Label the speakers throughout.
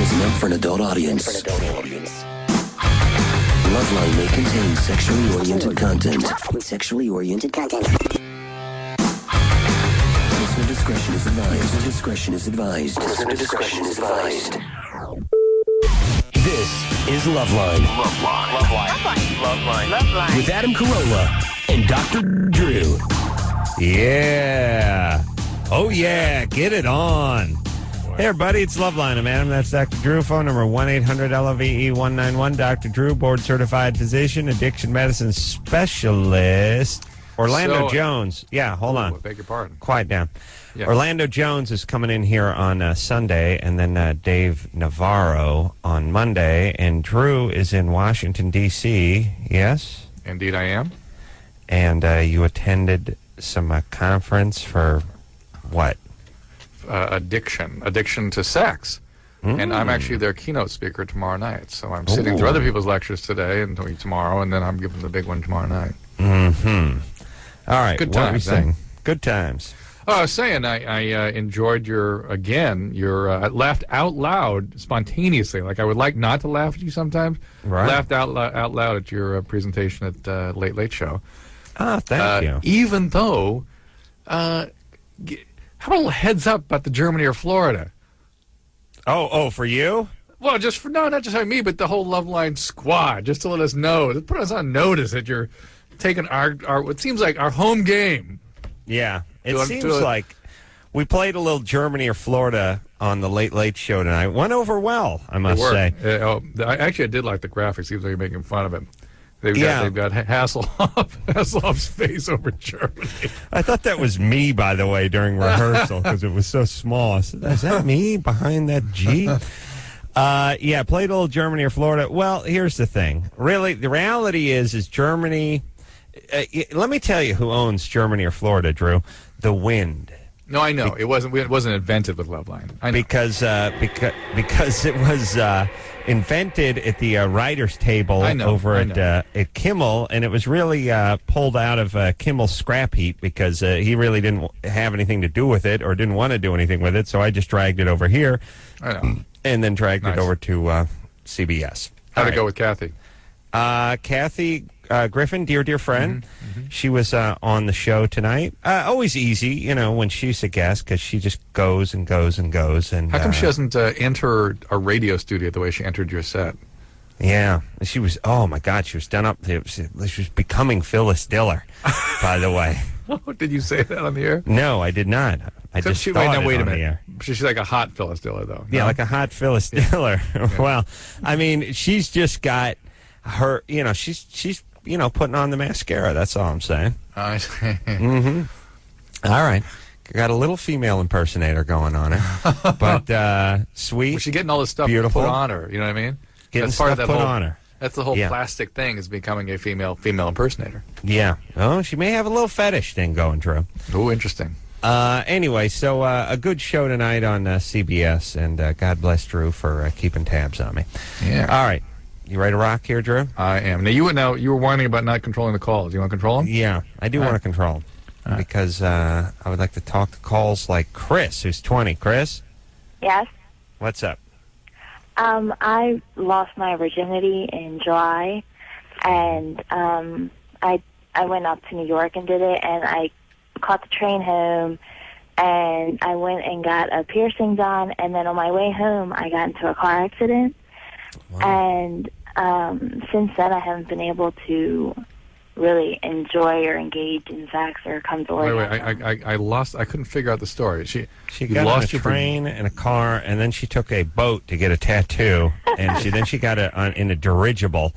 Speaker 1: is meant for an adult audience. Loveline may contain sexually oriented content. Listener discretion is advised. This is Loveline. Loveline. With Adam Carolla and Dr. Drew.
Speaker 2: Yeah. Oh, yeah. Get it on. Hey, everybody. It's Loveline. I'm Adam. That's Dr. Drew. Phone number 1-800-LOVE-191. Dr. Drew, board-certified physician, addiction medicine specialist. Orlando Jones. Yeah, hold on.
Speaker 3: Beg your pardon.
Speaker 2: Quiet down.
Speaker 3: Yeah.
Speaker 2: Orlando Jones is coming in here on Sunday, and then Dave Navarro on Monday, and Drew is in Washington, D.C., yes?
Speaker 3: Indeed I am.
Speaker 2: And you attended some conference for what?
Speaker 3: Addiction to sex. And I'm actually their keynote speaker tomorrow night. So I'm sitting through other people's lectures today and tomorrow, and then I'm giving the big one tomorrow night.
Speaker 2: Mm-hmm. All right.
Speaker 3: Good
Speaker 2: what
Speaker 3: times,
Speaker 2: are we saying? Good times.
Speaker 3: Oh, I was saying I enjoyed your laughed out loud spontaneously. Like I would like not to laugh at you sometimes.
Speaker 2: Right.
Speaker 3: Laughed out loud at your presentation at Late Late Show.
Speaker 2: Oh, thank you.
Speaker 3: Even though, how about a little heads up about the Germany or Florida?
Speaker 2: Oh, for you?
Speaker 3: Well, not just me, but the whole Loveline squad, just to let us know, to put us on notice that you're taking our what seems like our home game.
Speaker 2: Yeah, it seems like we played a little Germany or Florida on the Late Late Show tonight. Went over well, I must say.
Speaker 3: I did like the graphics, even though you're making fun of it. They've got Hasselhoff's face over Germany.
Speaker 2: I thought that was me, by the way, during rehearsal because it was so small. I said, is that me behind that G? Yeah, played a little Germany or Florida. Well, here's the thing. Really, the reality is Germany. Let me tell you who owns Germany or Florida, Drew. The Wind.
Speaker 3: No, I know. It wasn't invented with Loveline. I know.
Speaker 2: Because it was invented at the writers' table over at Kimmel, and it was really pulled out of Kimmel's scrap heap because he really didn't have anything to do with it or didn't want to do anything with it, so I just dragged it over here.
Speaker 3: I know.
Speaker 2: And then dragged it over to CBS.
Speaker 3: How'd it go with Kathy?
Speaker 2: Kathy Griffin, dear friend.
Speaker 3: Mm-hmm.
Speaker 2: She was on the show tonight. Always easy, when she's a guest because she just goes and goes and goes. And
Speaker 3: how come she doesn't enter a radio studio the way she entered your set?
Speaker 2: Yeah, she was. Oh my God, she was done up. She was becoming Phyllis Diller, by the way.
Speaker 3: Did you say that on the air?
Speaker 2: No, I did not. I just thought
Speaker 3: wait a
Speaker 2: on
Speaker 3: minute.
Speaker 2: the air.
Speaker 3: She's like a hot Phyllis Diller, though.
Speaker 2: Yeah,
Speaker 3: no?
Speaker 2: like a hot Phyllis Diller. Yeah. Well, I mean, she's just got her. She's putting on the mascara. That's all I'm saying.
Speaker 3: I see.
Speaker 2: Mm-hmm. All right. Got a little female impersonator going on her, but sweet.
Speaker 3: Well, she's getting all this stuff
Speaker 2: beautiful.
Speaker 3: Put on her. You know what I mean?
Speaker 2: Getting
Speaker 3: that's part
Speaker 2: stuff
Speaker 3: of that
Speaker 2: put
Speaker 3: whole,
Speaker 2: on her.
Speaker 3: That's the whole plastic thing, is becoming a female impersonator.
Speaker 2: Yeah. Oh, she may have a little fetish thing going, Drew.
Speaker 3: Oh, interesting.
Speaker 2: Anyway, so a good show tonight on CBS, and God bless Drew for keeping tabs on me.
Speaker 3: Yeah.
Speaker 2: All right. You ready to rock here, Drew?
Speaker 3: I am. Now, you were whining about not controlling the calls. You want to control them?
Speaker 2: Yeah, I do want to control them because I would like to talk to calls like Chris, who's 20. Chris?
Speaker 4: Yes.
Speaker 2: What's up?
Speaker 4: I lost my virginity in July, and I went up to New York and did it, and I caught the train home, and I went and got a piercing done, and then on my way home, I got into a car accident. Wow. And since then, I haven't been able to really enjoy or engage in sex or come to orgasm.
Speaker 3: Wait, I couldn't figure out the story. She
Speaker 2: got
Speaker 3: lost
Speaker 2: on a train and a car, and then she took a boat to get a tattoo, and she got it in a dirigible.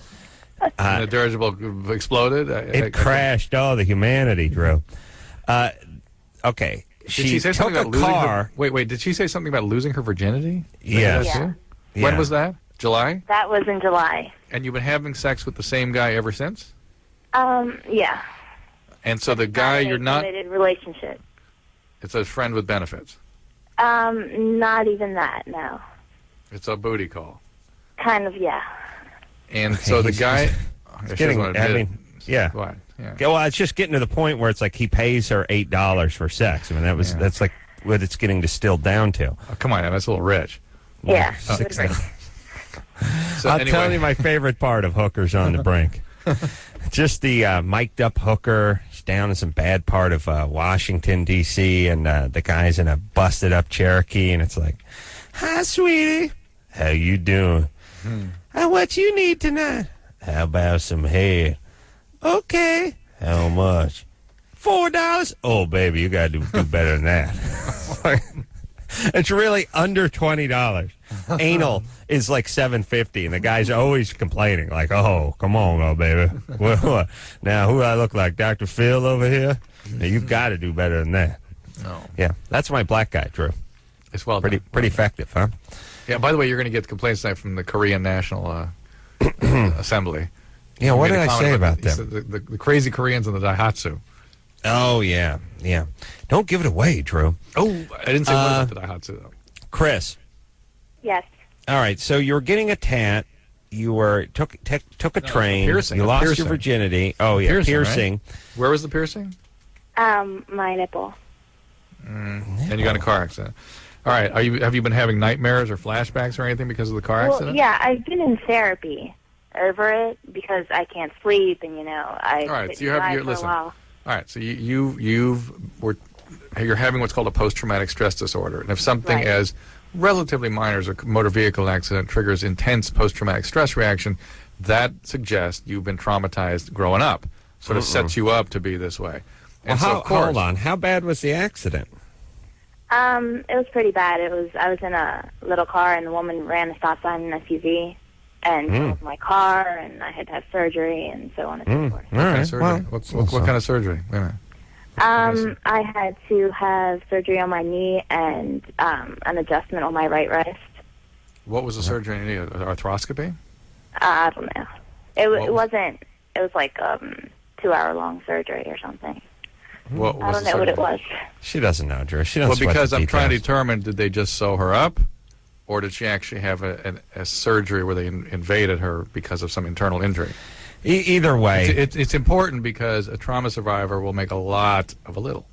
Speaker 3: And the dirigible exploded?
Speaker 2: It crashed all the humanity, Drew. Okay.
Speaker 3: Did she say something about losing her? Wait, did she say something about losing her virginity?
Speaker 2: Yes.
Speaker 4: Yeah.
Speaker 3: When was that? July?
Speaker 4: That was in July.
Speaker 3: And you've been having sex with the same guy ever since?
Speaker 4: Yeah.
Speaker 3: And so the guy you're not...
Speaker 4: committed relationship.
Speaker 3: It's a friend with benefits?
Speaker 4: Not even that, no.
Speaker 3: It's a booty call?
Speaker 4: Kind of, yeah.
Speaker 3: And so the guy...
Speaker 2: yeah.
Speaker 3: What? Yeah.
Speaker 2: Well, it's just getting to the point where it's like he pays her $8 for sex. I mean, that's like what it's getting distilled down to.
Speaker 3: Oh, come on, that's a little rich.
Speaker 4: Yeah.
Speaker 2: Six
Speaker 4: Woodbridge.
Speaker 3: So
Speaker 2: I'll
Speaker 3: anyway.
Speaker 2: tell you my favorite part of Hookers on the Brink. Just the mic'd up hooker. She's down in some bad part of Washington, D.C., and the guy's in a busted up Cherokee, and it's like, "Hi, sweetie. How you doing? What you need tonight? How about some head? Okay. How much? $4. Oh, baby, you got to do better than that." It's really under $20. Anal is like $7.50, and the guy's always complaining, like, "Oh, come on, oh, baby. What? Now, who do I look like, Dr. Phil over here? Now, you got to do better than that."
Speaker 3: No.
Speaker 2: Yeah, that's my black guy, Drew.
Speaker 3: It's well
Speaker 2: Pretty
Speaker 3: done.
Speaker 2: effective, huh?
Speaker 3: Yeah, by the way, you're going to get complaints tonight from the Korean National Assembly.
Speaker 2: Yeah, what
Speaker 3: You
Speaker 2: did
Speaker 3: made a
Speaker 2: I
Speaker 3: comment
Speaker 2: say about
Speaker 3: he said
Speaker 2: them?
Speaker 3: The crazy Koreans and the Daihatsu.
Speaker 2: Oh, yeah. Don't give it away, Drew.
Speaker 3: Oh, I didn't say what about the Daihatsu, though.
Speaker 2: Chris.
Speaker 4: Yes.
Speaker 2: All right, so you were getting a tat. You were took a train.
Speaker 3: piercing,
Speaker 2: You
Speaker 3: a
Speaker 2: lost
Speaker 3: piercing.
Speaker 2: your virginity. Oh, yeah, piercing.
Speaker 3: Right? Where was the piercing?
Speaker 4: My nipple.
Speaker 3: And you got in a car accident. All right, have you been having nightmares or flashbacks or anything because of the car
Speaker 4: Well,
Speaker 3: accident?
Speaker 4: yeah, I've been in therapy over it because I can't sleep, and I
Speaker 3: All right,
Speaker 4: couldn't
Speaker 3: so you have
Speaker 4: drive
Speaker 3: your
Speaker 4: for a
Speaker 3: listen.
Speaker 4: while.
Speaker 3: All right, so you're having what's called a post-traumatic stress disorder, and if something
Speaker 4: Right.
Speaker 3: as relatively minor as a motor vehicle accident triggers intense post-traumatic stress reaction, that suggests you've been traumatized growing up. Sort of sets you up to be this way.
Speaker 2: Well,
Speaker 3: And so, of course,
Speaker 2: hold on. How bad was the accident?
Speaker 4: It was pretty bad. I was in a little car, and the woman ran a stop sign in an SUV, and totaled my car, and I had to have surgery, and so on and so forth.
Speaker 2: All
Speaker 3: What kind
Speaker 2: right.
Speaker 3: of surgery? What kind of surgery? Wait a minute.
Speaker 4: I had to have surgery on my knee and an adjustment on my right wrist.
Speaker 3: What was the surgery you needed? Arthroscopy?
Speaker 4: I don't know. It
Speaker 3: What was-
Speaker 4: wasn't. It was like 2-hour-long surgery or something.
Speaker 3: What
Speaker 4: I
Speaker 3: was
Speaker 4: don't
Speaker 3: the
Speaker 4: know what it
Speaker 3: surgery?
Speaker 4: was.
Speaker 2: She doesn't know, Drew. She doesn't
Speaker 3: Well,
Speaker 2: sweat
Speaker 3: because
Speaker 2: the
Speaker 3: I'm trying to
Speaker 2: details.
Speaker 3: determine, did they just sew her up, or did she actually have a surgery where they invaded her because of some internal injury?
Speaker 2: Either way.
Speaker 3: It's important because a trauma survivor will make a lot of a little.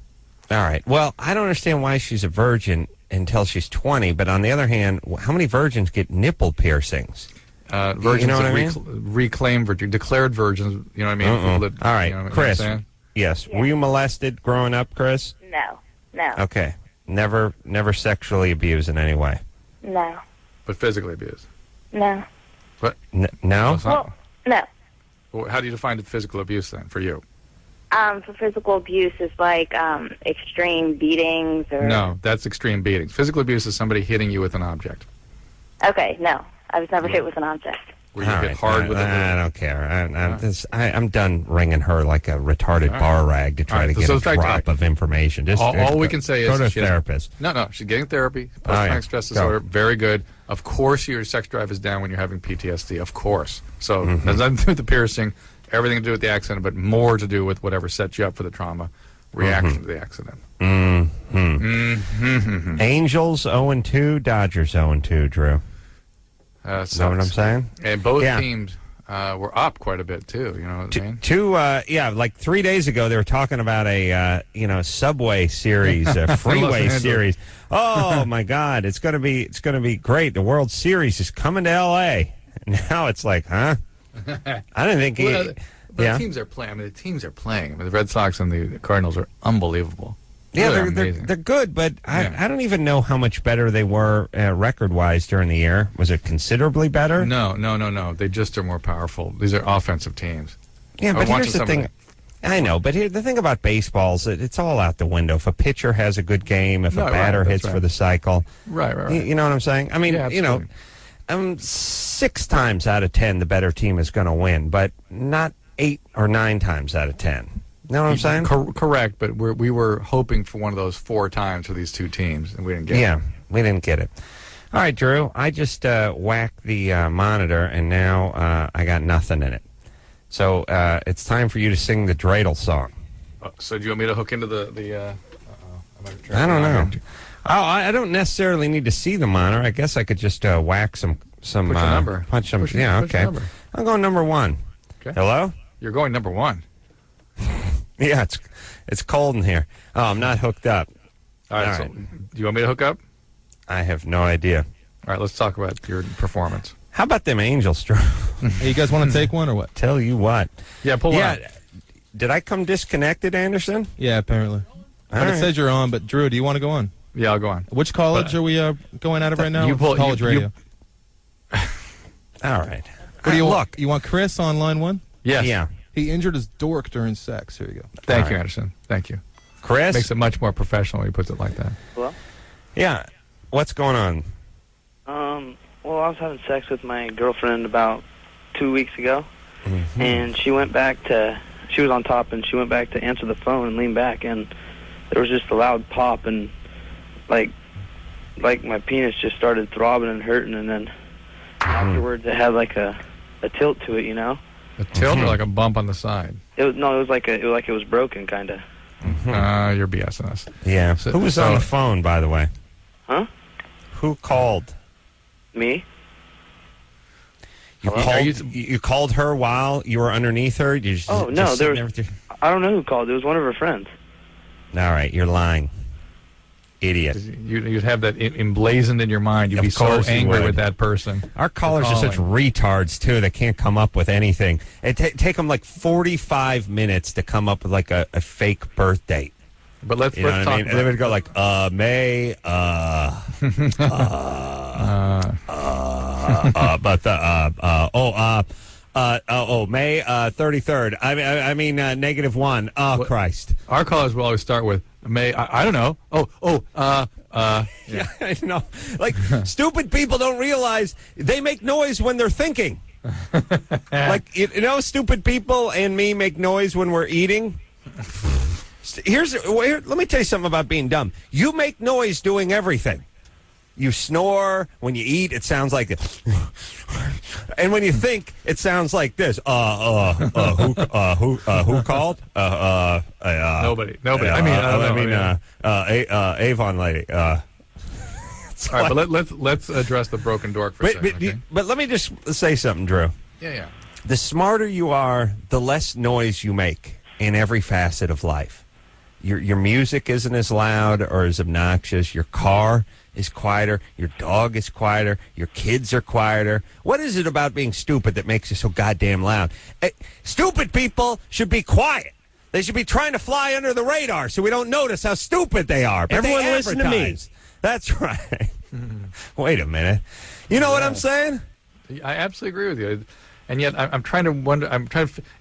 Speaker 2: All right. Well, I don't understand why she's a virgin until she's 20, but on the other hand, how many virgins get nipple piercings?
Speaker 3: Virgins
Speaker 2: You know what
Speaker 3: that
Speaker 2: I mean?
Speaker 3: reclaimed virgin, declared virgins, you know what I mean? People that-
Speaker 2: All right,
Speaker 3: you know what I'm
Speaker 2: Chris.
Speaker 3: saying?
Speaker 2: Yes.
Speaker 4: Yeah.
Speaker 2: Were you molested growing up, Chris?
Speaker 4: No.
Speaker 2: Okay. Never sexually abused in any way.
Speaker 4: No.
Speaker 3: But physically abused.
Speaker 4: No.
Speaker 2: No?
Speaker 3: It's not-
Speaker 4: Well, no.
Speaker 3: Well, how do you define physical abuse then for you?
Speaker 4: For physical abuse is like extreme beatings or.
Speaker 3: No, that's extreme beatings. Physical abuse is somebody hitting you with an object.
Speaker 4: Okay, no. I was never hit with an object.
Speaker 3: Where you
Speaker 2: All
Speaker 3: hit
Speaker 2: right,
Speaker 3: hard with
Speaker 2: I
Speaker 3: a
Speaker 2: don't care. I'm done ringing her like a retarded bar rag to try
Speaker 3: All right,
Speaker 2: to get
Speaker 3: so
Speaker 2: a
Speaker 3: in fact,
Speaker 2: drop of information. Just
Speaker 3: all we can say is
Speaker 2: go to a
Speaker 3: she has-
Speaker 2: therapist.
Speaker 3: No, she's getting therapy. Post-traumatic stress
Speaker 2: Go.
Speaker 3: disorder, very good. Of course, your sex drive is down when you're having PTSD. Of course. So there's nothing to do with the piercing, everything to do with the accident, but more to do with whatever set you up for the trauma reaction to the accident.
Speaker 2: Angels 0-2, Dodgers 0-2, Drew. Know what I'm saying?
Speaker 3: And both
Speaker 2: Yeah.
Speaker 3: teams were up quite a bit too. You know what I mean?
Speaker 2: Like 3 days ago, they were talking about a subway series, a freeway
Speaker 3: Angeles.
Speaker 2: series. Oh my God, it's gonna be great. The World Series is coming to L.A. Now it's like, huh? I didn't think.
Speaker 3: Well, but
Speaker 2: yeah.
Speaker 3: the teams are playing. I mean, the teams are playing. I mean, the Red Sox and the Cardinals are unbelievable.
Speaker 2: Yeah,
Speaker 3: Really
Speaker 2: they're
Speaker 3: amazing.
Speaker 2: good, but
Speaker 3: Yeah.
Speaker 2: I don't even know how much better they were record-wise during the year. Was it considerably better?
Speaker 3: No. They just are more powerful. These are offensive teams.
Speaker 2: Yeah,
Speaker 3: I
Speaker 2: but
Speaker 3: was watching
Speaker 2: here's the
Speaker 3: some
Speaker 2: thing.
Speaker 3: of
Speaker 2: I know, but the thing about baseball is that it's all out the window. If a pitcher has a good game, if a
Speaker 3: Right,
Speaker 2: batter
Speaker 3: that's
Speaker 2: hits
Speaker 3: right.
Speaker 2: for the cycle,
Speaker 3: Right.
Speaker 2: you know what I'm saying? I mean,
Speaker 3: Yeah, absolutely.
Speaker 2: 6 times out of 10, the better team is going to win, but not 8 or 9 times out of 10. You know what I'm saying?
Speaker 3: Correct, but we were hoping for one of those 4 times for these two teams, and we didn't get it.
Speaker 2: Yeah, we didn't get it. All right, Drew, I just whacked the monitor, and now I got nothing in it. So it's time for you to sing the dreidel song.
Speaker 3: So do you want me to hook into the
Speaker 2: I don't know. Oh, I don't necessarily need to see the monitor. I guess I could just whack some
Speaker 3: Push a number.
Speaker 2: punch some.
Speaker 3: Push a
Speaker 2: Okay.
Speaker 3: number.
Speaker 2: I'm going number 1.
Speaker 3: Okay.
Speaker 2: Hello?
Speaker 3: You're going number 1.
Speaker 2: Yeah, it's cold in here. Oh, I'm not hooked up.
Speaker 3: All right.
Speaker 2: All
Speaker 3: So,
Speaker 2: right.
Speaker 3: do you want me to hook up?
Speaker 2: I have no idea.
Speaker 3: All right, let's talk about your performance.
Speaker 2: How about them Angels, Drew?
Speaker 5: Hey, you guys want to take one or what?
Speaker 2: Tell you what.
Speaker 3: Yeah, pull one up.
Speaker 2: Did I come disconnected, Anderson?
Speaker 5: Yeah, apparently. But
Speaker 2: All
Speaker 5: it
Speaker 2: right.
Speaker 5: said you're on, but Drew, do you want to go on?
Speaker 3: Yeah, I'll go on.
Speaker 5: Which college are we going out of right now?
Speaker 3: You pull-
Speaker 5: college
Speaker 3: you-
Speaker 5: radio.
Speaker 2: All right.
Speaker 5: What do you
Speaker 2: Look.
Speaker 5: You want Chris on line 1?
Speaker 3: Yes.
Speaker 2: Yeah.
Speaker 5: He injured his dork during sex. Here you go.
Speaker 3: Thank
Speaker 2: All
Speaker 3: you,
Speaker 2: right.
Speaker 3: Anderson. Thank you.
Speaker 2: Chris?
Speaker 3: Makes it much more professional when he puts it like that.
Speaker 6: Hello?
Speaker 2: Yeah. What's going on?
Speaker 6: Well, I was having sex with my girlfriend about 2 weeks ago, and she was on top, and she went back to answer the phone and lean back, and there was just a loud pop, and like my penis just started throbbing and hurting, and then afterwards it had like a tilt to it, you know?
Speaker 3: A tilt or like a bump on the side?
Speaker 6: It was like it was broken, kind of.
Speaker 3: You're BSing us.
Speaker 2: Yeah.
Speaker 3: So-
Speaker 2: Who was
Speaker 3: so-
Speaker 2: on the phone, by the way?
Speaker 6: Huh?
Speaker 2: Who called?
Speaker 6: Me?
Speaker 2: You
Speaker 6: Hello?
Speaker 2: called.
Speaker 3: Are
Speaker 2: You called her while you were underneath her. You just,
Speaker 6: Oh, no,
Speaker 2: just
Speaker 6: there
Speaker 2: sitting
Speaker 6: was-
Speaker 2: with
Speaker 6: I don't know who called. It was one of her friends.
Speaker 2: All right, you're lying, idiot.
Speaker 3: You'd have that emblazoned in your mind. You'd
Speaker 2: Of
Speaker 3: be so
Speaker 2: course you
Speaker 3: angry
Speaker 2: would.
Speaker 3: with that person.
Speaker 2: Our callers are such retards too. They can't come up with anything. It take them like 45 minutes to come up with like a fake birth date.
Speaker 3: But let's
Speaker 2: You know what
Speaker 3: talk
Speaker 2: I mean? And they would go like, May, May 33rd. I mean, -1. Oh, Christ.
Speaker 3: Our callers will always start with May. I don't know.
Speaker 2: Yeah, I know. Like, stupid people don't realize they make noise when they're thinking. Like, stupid people and me make noise when we're eating. Let me tell you something about being dumb. You make noise doing everything. You snore. When you eat, it sounds like it. And when you think, it sounds like this. Who called?
Speaker 3: Nobody. I mean,
Speaker 2: Avon lady.
Speaker 3: all right, but let's address the broken dork for a second. Okay?
Speaker 2: But let me just say something, Drew.
Speaker 3: Yeah.
Speaker 2: The smarter you are, the less noise you make in every facet of life. Your music isn't as loud or as obnoxious. Your car is quieter. Your dog is quieter. Your kids are quieter. What is it about being stupid that makes you so goddamn loud? Stupid people should be quiet. They should be trying to fly under the radar so we don't notice how stupid they are. But
Speaker 1: Everyone
Speaker 2: they
Speaker 1: listen to me.
Speaker 2: advertise. That's right. Wait a minute. You know what I'm saying?
Speaker 3: I absolutely agree with you. And yet I'm trying to wonder.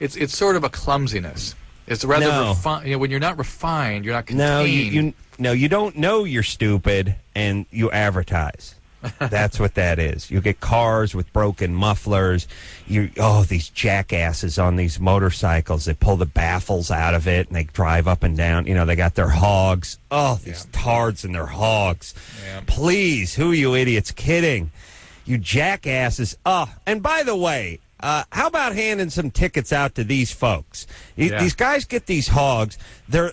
Speaker 3: It's sort of a clumsiness. It's rather refined. When you're not refined, you're not contained.
Speaker 2: You don't know you're stupid, and you advertise. That's what that is. You get cars with broken mufflers. These jackasses on these motorcycles. They pull the baffles out of it, and they drive up and down. They got their hogs. Oh, these tards and their hogs.
Speaker 3: Yeah.
Speaker 2: Please, who are you idiots kidding? You jackasses. Oh, and by the way, how about handing some tickets out to these folks? These guys get these hogs. They're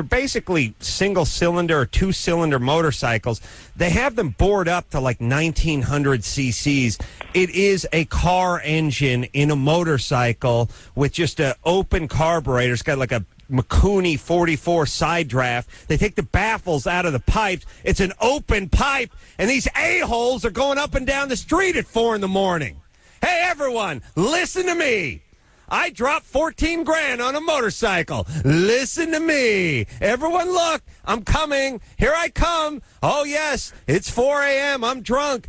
Speaker 2: basically single-cylinder or two-cylinder motorcycles. They have them bored up to like 1,900 cc's. It is a car engine in a motorcycle with just an open carburetor. It's got like a Makuni 44 side draft. They take the baffles out of the pipes. It's an open pipe, and these a-holes are going up and down the street at 4 in the morning. Hey, everyone, listen to me. I dropped 14 grand on a motorcycle. Listen to me. Everyone, look, I'm coming. Here I come. Oh, yes, it's 4 a.m. I'm drunk.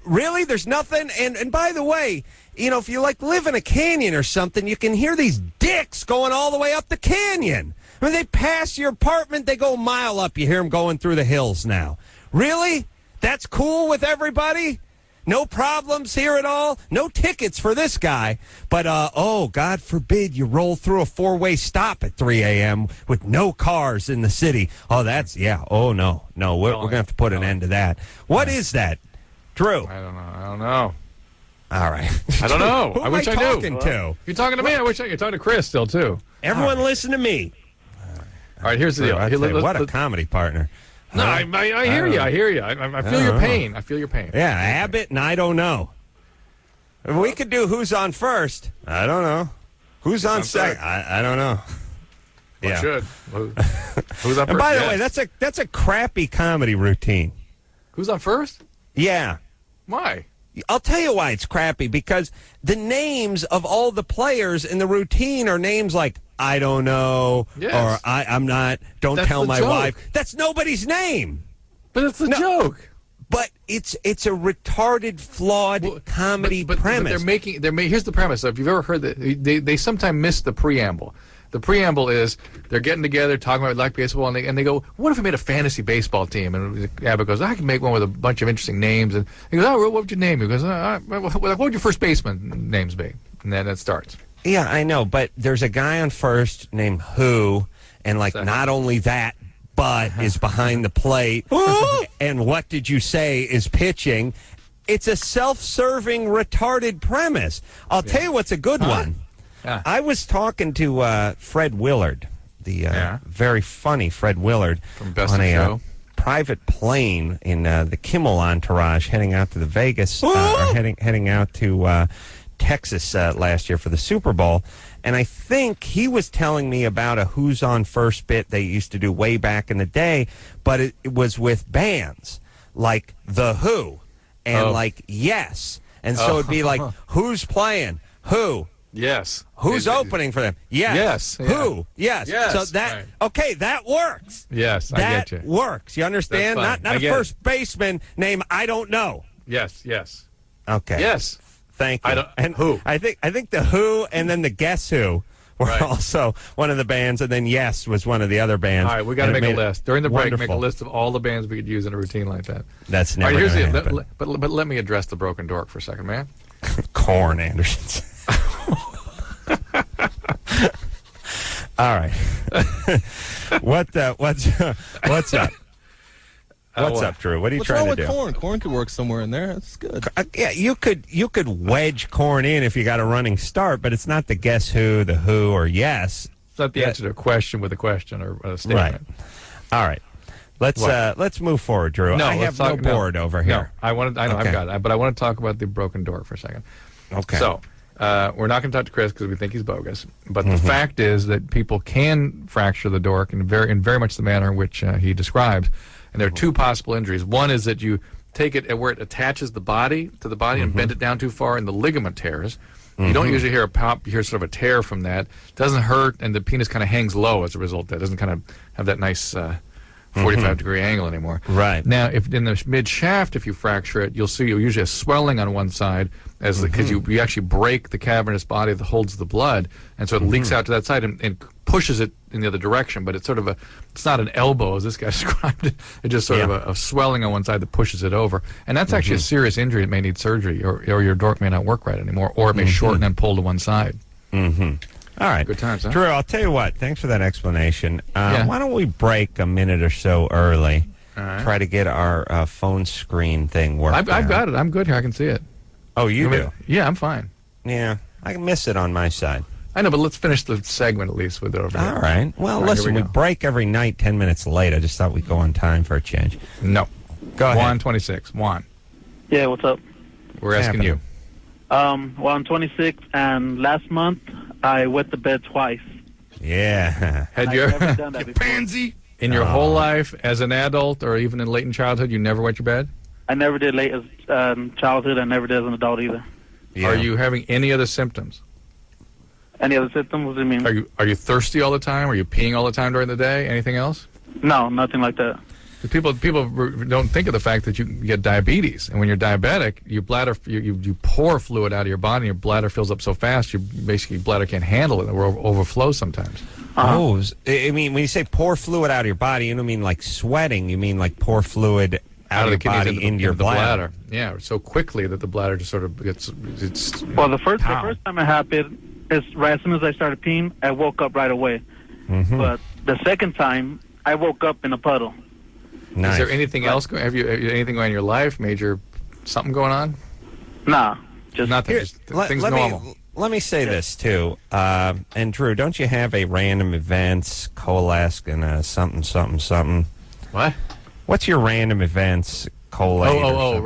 Speaker 2: Really? There's nothing? And by the way, if you live in a canyon or something, you can hear these dicks going all the way up the canyon. I mean, they pass your apartment, they go a mile up. You hear them going through the hills now. Really? That's cool with everybody? No problems here at all? No tickets for this guy. But, God forbid you roll through a four-way stop at 3 a.m. with no cars in the city. Oh, oh, no. We're going to have to put an end to that. What is that? Drew?
Speaker 3: I don't know.
Speaker 2: All right.
Speaker 3: I don't know.
Speaker 2: Who
Speaker 3: I
Speaker 2: am
Speaker 3: wish I knew.
Speaker 2: talking to?
Speaker 3: You're talking to me. You're talking to Chris still, too.
Speaker 1: Everyone listen to me.
Speaker 3: All right, here's the deal.
Speaker 2: I tell you, what a comedy partner.
Speaker 3: No, I hear you. I hear you. I feel your pain. I feel your pain.
Speaker 2: Yeah, Abbott and I don't know. We could do who's on first. I don't know. Who's on second? I don't know.
Speaker 3: Yeah.
Speaker 2: Should.
Speaker 3: Who's on first?
Speaker 2: And by the way, that's a crappy comedy routine.
Speaker 3: Who's on first?
Speaker 2: Yeah.
Speaker 3: Why?
Speaker 2: I'll tell you why it's crappy, because the names of all the players in the routine are names like, I don't know,
Speaker 3: Yes.
Speaker 2: or I'm not, don't
Speaker 3: That's
Speaker 2: tell
Speaker 3: the
Speaker 2: my
Speaker 3: joke.
Speaker 2: wife. That's nobody's name.
Speaker 3: But it's a joke.
Speaker 2: But it's a retarded, flawed comedy premise.
Speaker 3: But here's the premise. So if you've ever heard that, they sometimes miss the preamble. The preamble is they're getting together, talking about like baseball, and they go, what if we made a fantasy baseball team? And Abbott goes, I can make one with a bunch of interesting names. And he goes, oh, what would your name be? He goes, what would your first baseman names be? And then it starts.
Speaker 2: Yeah, I know, but there's a guy on first named Who, and not only that, but is behind the plate. And what did you say is pitching. It's a self-serving, retarded premise. I'll tell you what's a good one.
Speaker 3: Yeah.
Speaker 2: I was talking to Fred Willard, the very funny Fred Willard,
Speaker 3: From Best
Speaker 2: on
Speaker 3: of
Speaker 2: a
Speaker 3: Show.
Speaker 2: private plane in the Kimmel entourage, heading out to the Vegas, or heading out to Texas last year for the Super Bowl. And I think he was telling me about a Who's on First bit they used to do way back in the day, but it was with bands like The Who and like Yes. And so it'd be like, who's playing? Who?
Speaker 3: Yes.
Speaker 2: Who's opening for them? Yes.
Speaker 3: Yes.
Speaker 2: Who? Yes.
Speaker 3: Yes.
Speaker 2: So that,
Speaker 3: Right.
Speaker 2: okay, that works.
Speaker 3: Yes, I
Speaker 2: That
Speaker 3: get you.
Speaker 2: works. You understand?
Speaker 3: That's fine.
Speaker 2: Not
Speaker 3: I
Speaker 2: a
Speaker 3: get it.
Speaker 2: first baseman name I don't know.
Speaker 3: Yes.
Speaker 2: Okay.
Speaker 3: Yes.
Speaker 2: Thank you.
Speaker 3: I don't-
Speaker 2: and
Speaker 3: Who?
Speaker 2: I think the Who and then the Guess Who were
Speaker 3: Right.
Speaker 2: also one of the bands, and then Yes was one of the other bands.
Speaker 3: All right, we got to
Speaker 2: And it
Speaker 3: make a
Speaker 2: made it
Speaker 3: list. During the break, make a
Speaker 2: wonderful.
Speaker 3: list of all the bands we could use in a routine like that.
Speaker 2: That's
Speaker 3: All
Speaker 2: never
Speaker 3: right, here's
Speaker 2: going to
Speaker 3: the,
Speaker 2: happen.
Speaker 3: but let me address the broken dork for a second, man.
Speaker 2: Corn Anderson. All right. What's up? What's up, Drew? What are you
Speaker 5: What's
Speaker 2: trying
Speaker 5: wrong
Speaker 2: to
Speaker 5: with
Speaker 2: do?
Speaker 5: corn? Corn could work somewhere in there. That's good.
Speaker 2: Yeah, you could wedge Corn in if you got a running start, but it's not the Guess Who, the Who, or Yes.
Speaker 3: It's not the answer to a question with a question or a statement.
Speaker 2: Right. All right. Let's move forward, Drew.
Speaker 3: No,
Speaker 2: I have no board over here.
Speaker 3: No, I know,
Speaker 2: Okay.
Speaker 3: I've got it, but I want to talk about the broken dork for a second.
Speaker 2: Okay.
Speaker 3: So, we're not going to talk to Chris because we think he's bogus. But the fact is that people can fracture the dork in very much the manner in which he describes. And there are two possible injuries. One is that you take it where it attaches the body to the body and bend it down too far, and the ligament tears. You don't usually hear a pop. You hear sort of a tear from that. It doesn't hurt, and the penis kind of hangs low as a result. That doesn't kind of have that nice 45-degree angle anymore.
Speaker 2: Right.
Speaker 3: Now, if in the mid shaft, if you fracture it, you'll usually a swelling on one side as because you actually break the cavernous body that holds the blood, and so it leaks out to that side and pushes it in the other direction. But it's sort of it's not an elbow as this guy described it. It's just sort of a swelling on one side that pushes it over, and that's actually a serious injury. It may need surgery, or your dork may not work right anymore, or it may shorten and pull to one side.
Speaker 2: All right.
Speaker 3: Good times, huh?
Speaker 2: Drew, I'll tell you what. Thanks for that explanation.
Speaker 3: Yeah.
Speaker 2: Why don't we break a minute or so early?
Speaker 3: All right.
Speaker 2: Try to get our phone screen thing working.
Speaker 3: I've got it. I'm good here. I can see it.
Speaker 2: Oh, you do?
Speaker 3: Yeah, I'm fine.
Speaker 2: Yeah. I can miss it on my side.
Speaker 3: I know, but let's finish the segment at least with it over here.
Speaker 2: All right. Well,
Speaker 3: All right,
Speaker 2: listen,
Speaker 3: here
Speaker 2: we
Speaker 3: we go.
Speaker 2: break every night 10 minutes late. I just thought we'd go on time for a change.
Speaker 3: No.
Speaker 2: Go ahead.
Speaker 3: Juan 26. Juan,
Speaker 6: Yeah, what's up?
Speaker 3: we're asking you.
Speaker 6: Well, I'm 26, and last month I wet the bed twice.
Speaker 2: Yeah.
Speaker 3: Had
Speaker 6: I've
Speaker 3: you
Speaker 6: never
Speaker 3: ever,
Speaker 6: done that before.
Speaker 3: in your whole life, as an adult or even in late in childhood, you never wet your bed?
Speaker 6: I never did late as childhood. I never did as an adult either.
Speaker 2: Yeah.
Speaker 3: Are you having any other symptoms?
Speaker 6: Any other symptoms? What do you mean?
Speaker 3: Are you thirsty all the time? Are you peeing all the time during the day? Anything else?
Speaker 6: No, nothing like that.
Speaker 3: People don't think of the fact that you get diabetes, and when you're diabetic, your bladder you pour fluid out of your body, and your bladder fills up so fast, your bladder can't handle it, and it overflows sometimes.
Speaker 2: Oh, I mean, when you say pour fluid out of your body, you don't mean like sweating. You mean like pour fluid out of your
Speaker 3: kidneys
Speaker 2: body into your
Speaker 3: the
Speaker 2: bladder.
Speaker 3: Yeah, so quickly that the bladder just sort of gets.
Speaker 6: Well, the first time it happened is right as soon as I started peeing, I woke up right away. But the second time, I woke up in a puddle.
Speaker 2: Nice.
Speaker 3: Is there anything else? Have you anything going on in your life? Major something going on?
Speaker 6: Nah, just
Speaker 3: Nothing.
Speaker 2: Here,
Speaker 3: Just
Speaker 2: let,
Speaker 3: things
Speaker 2: let
Speaker 3: normal.
Speaker 2: let me say this too, and Drew, don't you have a random events coalesce and something?
Speaker 3: What?
Speaker 2: What's your random events collate?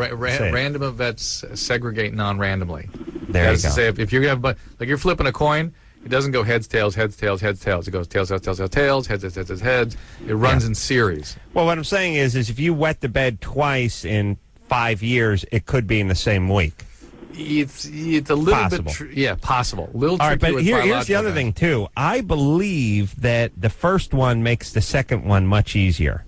Speaker 3: Random events segregate non-randomly.
Speaker 2: There
Speaker 3: That
Speaker 2: you
Speaker 3: is to
Speaker 2: go.
Speaker 3: say, if you're gonna have, like you're flipping a coin, it doesn't go heads, tails, heads, tails, heads, tails. It goes tails, tails, tails, tails, tails, heads, heads, heads, heads, heads. It runs in series.
Speaker 2: Well, what I'm saying is if you wet the bed twice in 5 years, it could be in the same week.
Speaker 3: It's a little
Speaker 2: Possible.
Speaker 3: bit possible. A little
Speaker 2: All right,
Speaker 3: tricky
Speaker 2: but
Speaker 3: with
Speaker 2: here's the
Speaker 3: biological
Speaker 2: other
Speaker 3: things.
Speaker 2: thing, too. I believe that the first one makes the second one much easier.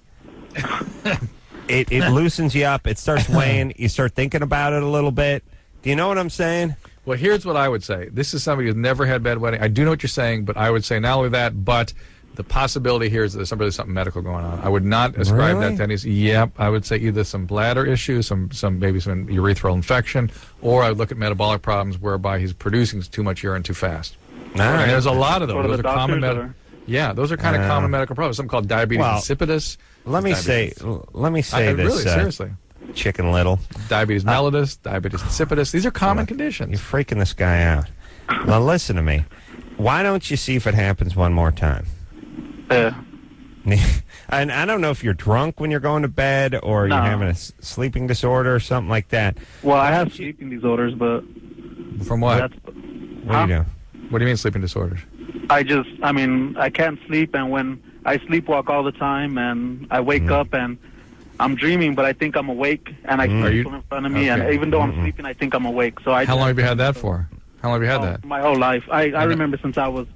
Speaker 2: It loosens you up. It starts weighing. You start thinking about it a little bit. Do you know what I'm saying?
Speaker 3: Well, here's what I would say. This is somebody who's never had bedwetting. I do know what you're saying, but I would say not only that, but the possibility here is that there's really something medical going on. I would not ascribe
Speaker 2: Really?
Speaker 3: that to any. Yep, I would say either some bladder issues, maybe some urethral infection, or I would look at metabolic problems whereby he's producing too much urine too fast.
Speaker 2: All right.
Speaker 3: And there's a lot of those.
Speaker 6: Go to
Speaker 3: Those
Speaker 6: the
Speaker 3: are common
Speaker 6: doctors,
Speaker 3: medical. Yeah, those are kind of common medical problems. Something called diabetes
Speaker 2: Well,
Speaker 3: insipidus.
Speaker 2: Let me say this.
Speaker 3: Really, seriously.
Speaker 2: Chicken Little.
Speaker 3: Diabetes mellitus, diabetes insipidus. These are common
Speaker 2: You're
Speaker 3: conditions.
Speaker 2: freaking this guy out. Now, listen to me. Why don't you see if it happens one more time? And I don't know if you're drunk when you're going to bed or
Speaker 7: No.
Speaker 2: you're having a sleeping disorder or something like that.
Speaker 7: Well, I have sleeping disorders, but
Speaker 3: From what?
Speaker 7: that's.
Speaker 2: What are you doing?
Speaker 3: What do you mean sleeping disorders?
Speaker 7: I can't sleep, and when I sleepwalk all the time, and I wake up and I'm dreaming, but I think I'm awake, and I see people in front of me, and
Speaker 3: Okay.
Speaker 7: even though I'm sleeping, I think I'm awake. So I.
Speaker 3: How long have you had that for? How long have you had that?
Speaker 7: My whole life. I remember since I was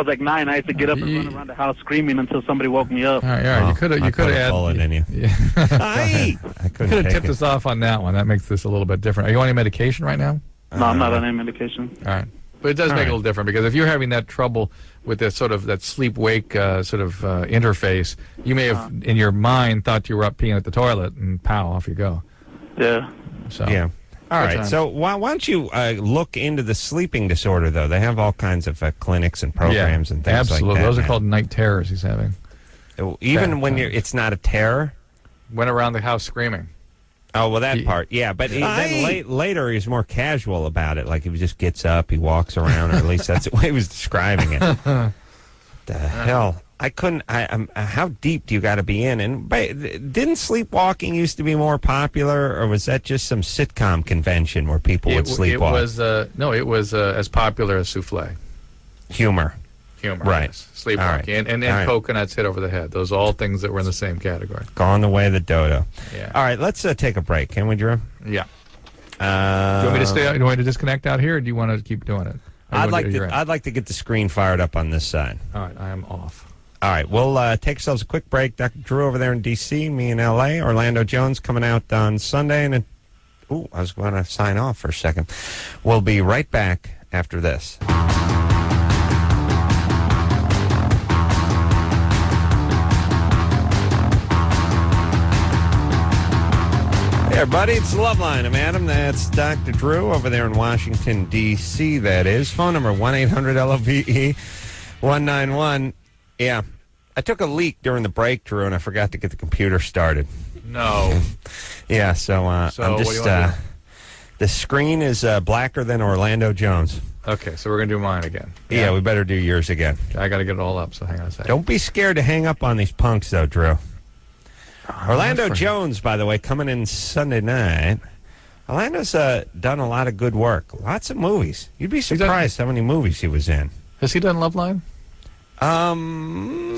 Speaker 7: like 9. I used to get up and run around the house screaming until somebody woke me up.
Speaker 3: All right, all right. You could
Speaker 2: I
Speaker 3: have
Speaker 2: put a bullet in you.
Speaker 3: Yeah.
Speaker 2: I
Speaker 3: Could
Speaker 2: couldn't
Speaker 3: have
Speaker 2: take
Speaker 3: tipped
Speaker 2: it.
Speaker 3: us off on that one. That makes this a little bit different. Are you on any medication right now?
Speaker 7: No, I'm not on any medication.
Speaker 3: All right. But it does make it a little different because if you're having that trouble with that sort of that sleep-wake interface, you may have in your mind thought you were up peeing at the toilet and pow, off you go.
Speaker 7: Yeah.
Speaker 3: So
Speaker 2: Yeah. All
Speaker 3: Good
Speaker 2: right.
Speaker 3: times.
Speaker 2: So why don't you look into the sleeping disorder, though? They have all kinds of clinics and programs and things
Speaker 3: absolutely.
Speaker 2: like that.
Speaker 3: Those are
Speaker 2: man.
Speaker 3: called night terrors he's having.
Speaker 2: Even
Speaker 3: bad
Speaker 2: when
Speaker 3: times.
Speaker 2: it's not a terror.
Speaker 3: Went around the house screaming.
Speaker 2: Oh, well, that part, yeah. But then later he's more casual about it. Like he just gets up, he walks around, or at least that's the way he was describing it. The hell? I couldn't. How deep do you got to be in? And didn't sleepwalking used to be more popular, or was that just some sitcom convention where people would sleepwalk?
Speaker 3: It was as popular as souffle.
Speaker 2: Humor. Right.
Speaker 3: Yes. Sleepwalking.
Speaker 2: All right.
Speaker 3: And
Speaker 2: All right.
Speaker 3: coconuts hit over the head. Those are all things that were in the same category.
Speaker 2: Gone the way of the dodo.
Speaker 3: Yeah.
Speaker 2: All right, let's take a break, can we, Drew?
Speaker 3: Yeah. Do you want me to stay? Do you want me to disconnect out here, or do you want to keep doing it? Or
Speaker 2: I'd
Speaker 3: you
Speaker 2: like
Speaker 3: want
Speaker 2: to. I'd like to get the screen fired up on this side.
Speaker 3: All right, I am off.
Speaker 2: All right, we'll take ourselves a quick break. Dr. Drew over there in D.C., me in L.A., Orlando Jones coming out on Sunday. And I was going to sign off for a second. We'll be right back after this. Hey, everybody, it's Loveline. I'm Adam. That's Dr. Drew over there in Washington, D.C., that is. Phone number 1-800-LOVE-191. Yeah, I took a leak during the break, Drew, and I forgot to get the computer started.
Speaker 3: No.
Speaker 2: Yeah, so, I'm
Speaker 3: what do
Speaker 2: just,
Speaker 3: you want to do?
Speaker 2: the screen is blacker than Orlando Jones.
Speaker 3: Okay, so we're going to do mine again.
Speaker 2: Yeah, we better do yours again.
Speaker 3: I got to get it all up, so hang on a second.
Speaker 2: Don't be scared to hang up on these punks, though, Drew. Orlando Jones, by the way, coming in Sunday night. Orlando's done a lot of good work. Lots of movies. You'd be surprised how many movies he was in.
Speaker 3: Has he done Loveline?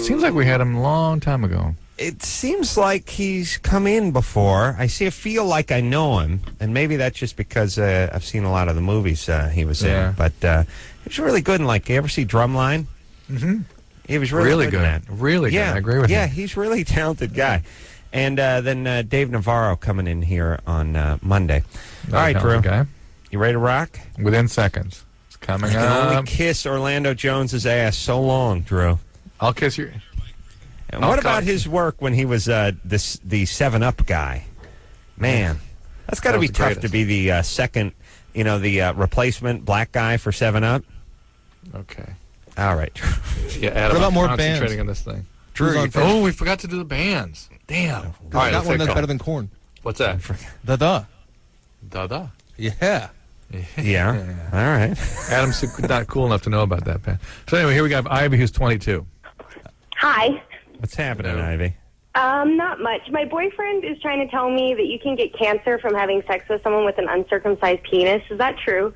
Speaker 3: Seems like we had him a long time ago.
Speaker 2: It seems like he's come in before. I feel like I know him, and maybe that's just because I've seen a lot of the movies he was in. But he was really good in, like, you ever see Drumline? Mm-hmm. He was really good in that.
Speaker 3: Really good. I agree with you.
Speaker 2: Yeah, he's a really talented guy. And then Dave Navarro coming in here on Monday. All right, Drew.
Speaker 3: Okay.
Speaker 2: You ready to rock?
Speaker 3: Within seconds. It's coming
Speaker 2: I can
Speaker 3: up.
Speaker 2: only kiss Orlando Jones's ass so long, Drew.
Speaker 3: I'll kiss your...
Speaker 2: And what about his work when he was the 7-Up guy? Man, that's got to
Speaker 3: That
Speaker 2: be
Speaker 3: was the
Speaker 2: tough to
Speaker 3: greatest.
Speaker 2: be the second, the replacement black guy for 7-Up.
Speaker 3: Okay.
Speaker 2: All right.
Speaker 3: Yeah, Adam,
Speaker 5: What about
Speaker 3: I'm
Speaker 5: more
Speaker 3: concentrating
Speaker 5: bands?
Speaker 3: on this thing.
Speaker 5: Who's
Speaker 2: Drew,
Speaker 5: on first?
Speaker 3: Oh, we forgot to do the bands. Damn. All right,
Speaker 5: I got
Speaker 3: let's
Speaker 5: one
Speaker 3: take
Speaker 5: that's
Speaker 3: a-
Speaker 5: better than corn.
Speaker 3: What's that?
Speaker 5: Da-da.
Speaker 3: Da-da.
Speaker 5: Yeah.
Speaker 2: yeah. All right.
Speaker 3: Adam's not cool enough to know about that band. So anyway, here we got Ivy, who's 22.
Speaker 8: Hi.
Speaker 2: What's happening, Ivy?
Speaker 8: Not much. My boyfriend is trying to tell me that you can get cancer from having sex with someone with an uncircumcised penis. Is that true?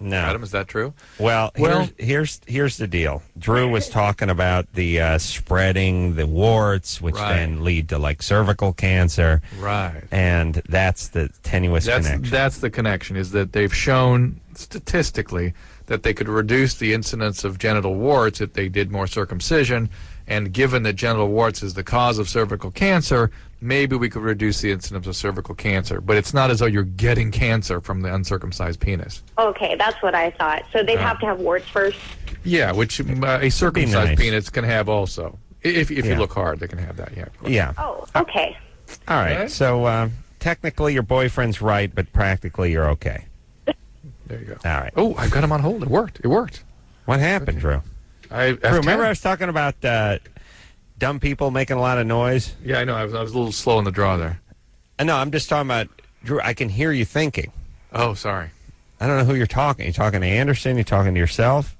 Speaker 2: No.
Speaker 3: Adam, is that true?
Speaker 2: Well, here's the deal. Drew was talking about the spreading the warts, which then lead to like cervical cancer.
Speaker 3: Right.
Speaker 2: And that's the tenuous connection.
Speaker 3: That's the connection, is that they've shown statistically that they could reduce the incidence of genital warts if they did more circumcision. And given that genital warts is the cause of cervical cancer, maybe we could reduce the incidence of cervical cancer. But it's not as though you're getting cancer from the uncircumcised penis.
Speaker 8: Okay, that's what I thought. So they'd have to have warts first.
Speaker 3: Yeah, which a circumcised penis can have also. If you look hard, they can have that, yeah. Of course.
Speaker 2: Yeah.
Speaker 8: Oh, okay.
Speaker 2: All right.
Speaker 3: Okay.
Speaker 2: So technically your boyfriend's right, but practically you're okay.
Speaker 3: There you go.
Speaker 2: All right.
Speaker 3: Oh, I got him on hold. It worked.
Speaker 2: What happened, Drew? Drew, remember I was talking about dumb people making a lot of noise?
Speaker 3: Yeah, I know. I was a little slow in the draw there.
Speaker 2: No, I'm just talking about, Drew, I can hear you thinking.
Speaker 3: Oh, sorry.
Speaker 2: I don't know who you're talking. You talking to Anderson? You talking to yourself?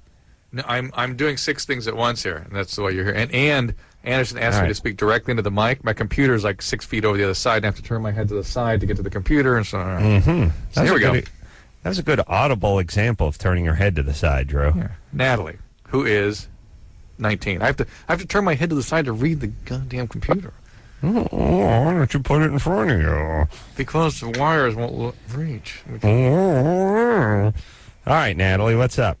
Speaker 3: No, I'm doing 6 things at once here, and that's the way you're here. And Anderson asked me to speak directly into the mic. My computer's like 6 feet over the other side, and I have to turn my head to the side to get to the computer. And so, all right.
Speaker 2: Mm-hmm.
Speaker 3: So here we go.
Speaker 2: That was a good audible example of turning your head to the side, Drew.
Speaker 3: Yeah. Natalie, who is 19. I have to turn my head to the side to read the goddamn computer.
Speaker 2: Oh, why don't you put it in front of you?
Speaker 3: Because the wires won't reach.
Speaker 2: All right, Natalie, what's up?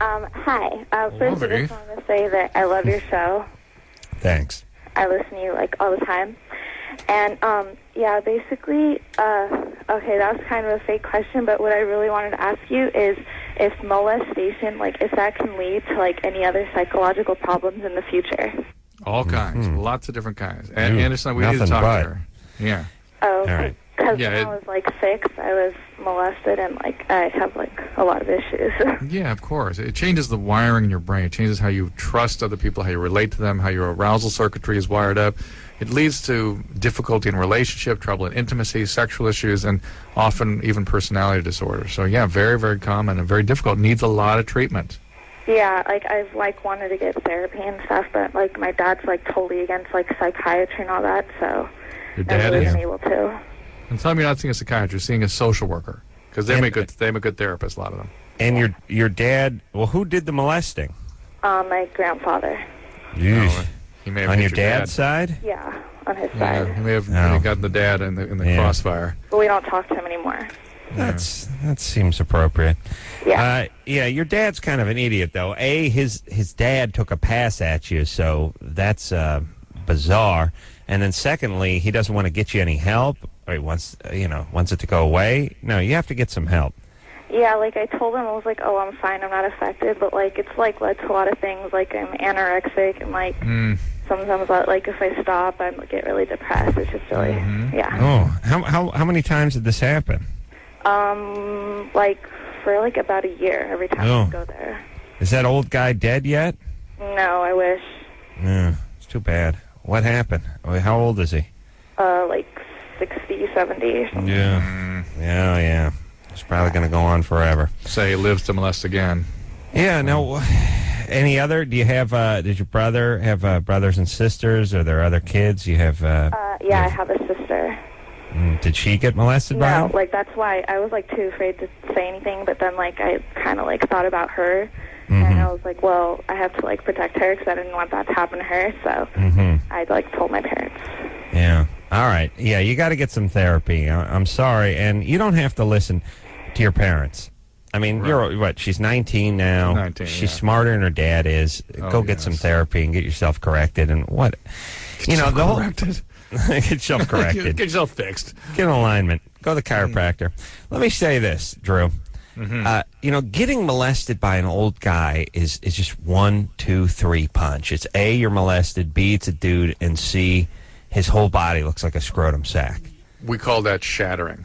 Speaker 8: Hi. First, I just want to say that I love your show.
Speaker 2: Thanks.
Speaker 8: I listen to you, like, all the time. And, yeah, basically, okay, that was kind of a fake question, but what I really wanted to ask you is if molestation, like, if that can lead to, like, any other psychological problems in the future.
Speaker 3: All kinds. Lots of different kinds. And Anderson, we need to talk to her. Yeah.
Speaker 8: Oh,
Speaker 2: all right.
Speaker 8: Because when I was, like, 6, I was molested, and, like, I have, like, a lot of issues.
Speaker 3: Yeah, of course. It changes the wiring in your brain. It changes how you trust other people, how you relate to them, how your arousal circuitry is wired up. It leads to difficulty in relationship, trouble in intimacy, sexual issues, and often even personality disorders. So, yeah, very, very common and very difficult. Needs a lot of treatment.
Speaker 8: Yeah, like, I've, like, wanted to get therapy and stuff, but, like, my dad's, like, totally against, like, psychiatry and all that, so
Speaker 3: Your dad
Speaker 8: I
Speaker 3: is?
Speaker 8: wasn't able to.
Speaker 3: And tell me you're not seeing a psychiatrist, seeing a social worker. Because they make good therapists, a lot of them.
Speaker 2: And your dad, well, who did the molesting?
Speaker 8: My grandfather.
Speaker 2: Yeesh.
Speaker 3: He may have
Speaker 2: On
Speaker 3: hit
Speaker 2: your dad's side?
Speaker 8: Yeah, on his
Speaker 3: Yeah,
Speaker 8: side.
Speaker 3: he may have gotten the dad in the crossfire.
Speaker 8: But we don't talk to him anymore.
Speaker 2: That seems appropriate.
Speaker 8: Yeah.
Speaker 2: Yeah, your dad's kind of an idiot, though. His dad took a pass at you, so that's bizarre. And then secondly, he doesn't want to get you any help, or he wants it to go away. No, you have to get some help.
Speaker 8: Yeah, like, I told him, I was like, oh, I'm fine, I'm not affected, but, like, it's, like, led to a lot of things, like, I'm anorexic, and, like, sometimes, like, if I stop, I get really depressed. It's just really, yeah.
Speaker 2: Oh, how many times did this happen?
Speaker 8: Like, for, like, about a year, every time I go there.
Speaker 2: Is that old guy dead yet?
Speaker 8: No, I wish.
Speaker 2: Yeah, it's too bad. What happened? How old is he?
Speaker 8: Like, 60, 70 or something.
Speaker 2: Yeah. It's probably going to go on forever.
Speaker 3: Say he lives to molest again.
Speaker 2: Yeah, no. Any other? Do you have, did your brother have brothers and sisters? Are there other kids? You have,
Speaker 8: yeah, I have a sister.
Speaker 2: Did she get molested by him?
Speaker 8: No, like, that's why I was, like, too afraid to say anything, but then, like, I kind of, like, thought about her, and I was like, well, I have to, like, protect her because I didn't want that to happen to her, so I, like, told my parents.
Speaker 2: Yeah. All right. Yeah, you got to get some therapy. I'm sorry, and you don't have to listen to your parents. I mean, you're what? She's 19 now.
Speaker 3: 19,
Speaker 2: she's smarter than her dad is. Go get some therapy and get yourself corrected. And what? The whole get yourself corrected.
Speaker 3: Get yourself fixed.
Speaker 2: Get in alignment. Go to the chiropractor. Let me say this, Drew. Getting molested by an old guy is just 1, 2, 3 punch. It's A, you're molested. B, it's a dude. And C, his whole body looks like a scrotum sack.
Speaker 3: We call that shattering.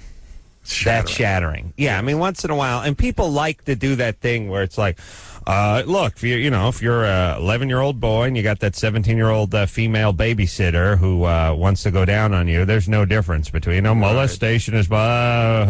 Speaker 2: That's shattering. Yeah, I mean, once in a while, and people like to do that thing where it's like, look, if you're a 11-year-old boy and you got that 17-year-old female babysitter who wants to go down on you, there's no difference between molestation is grandpa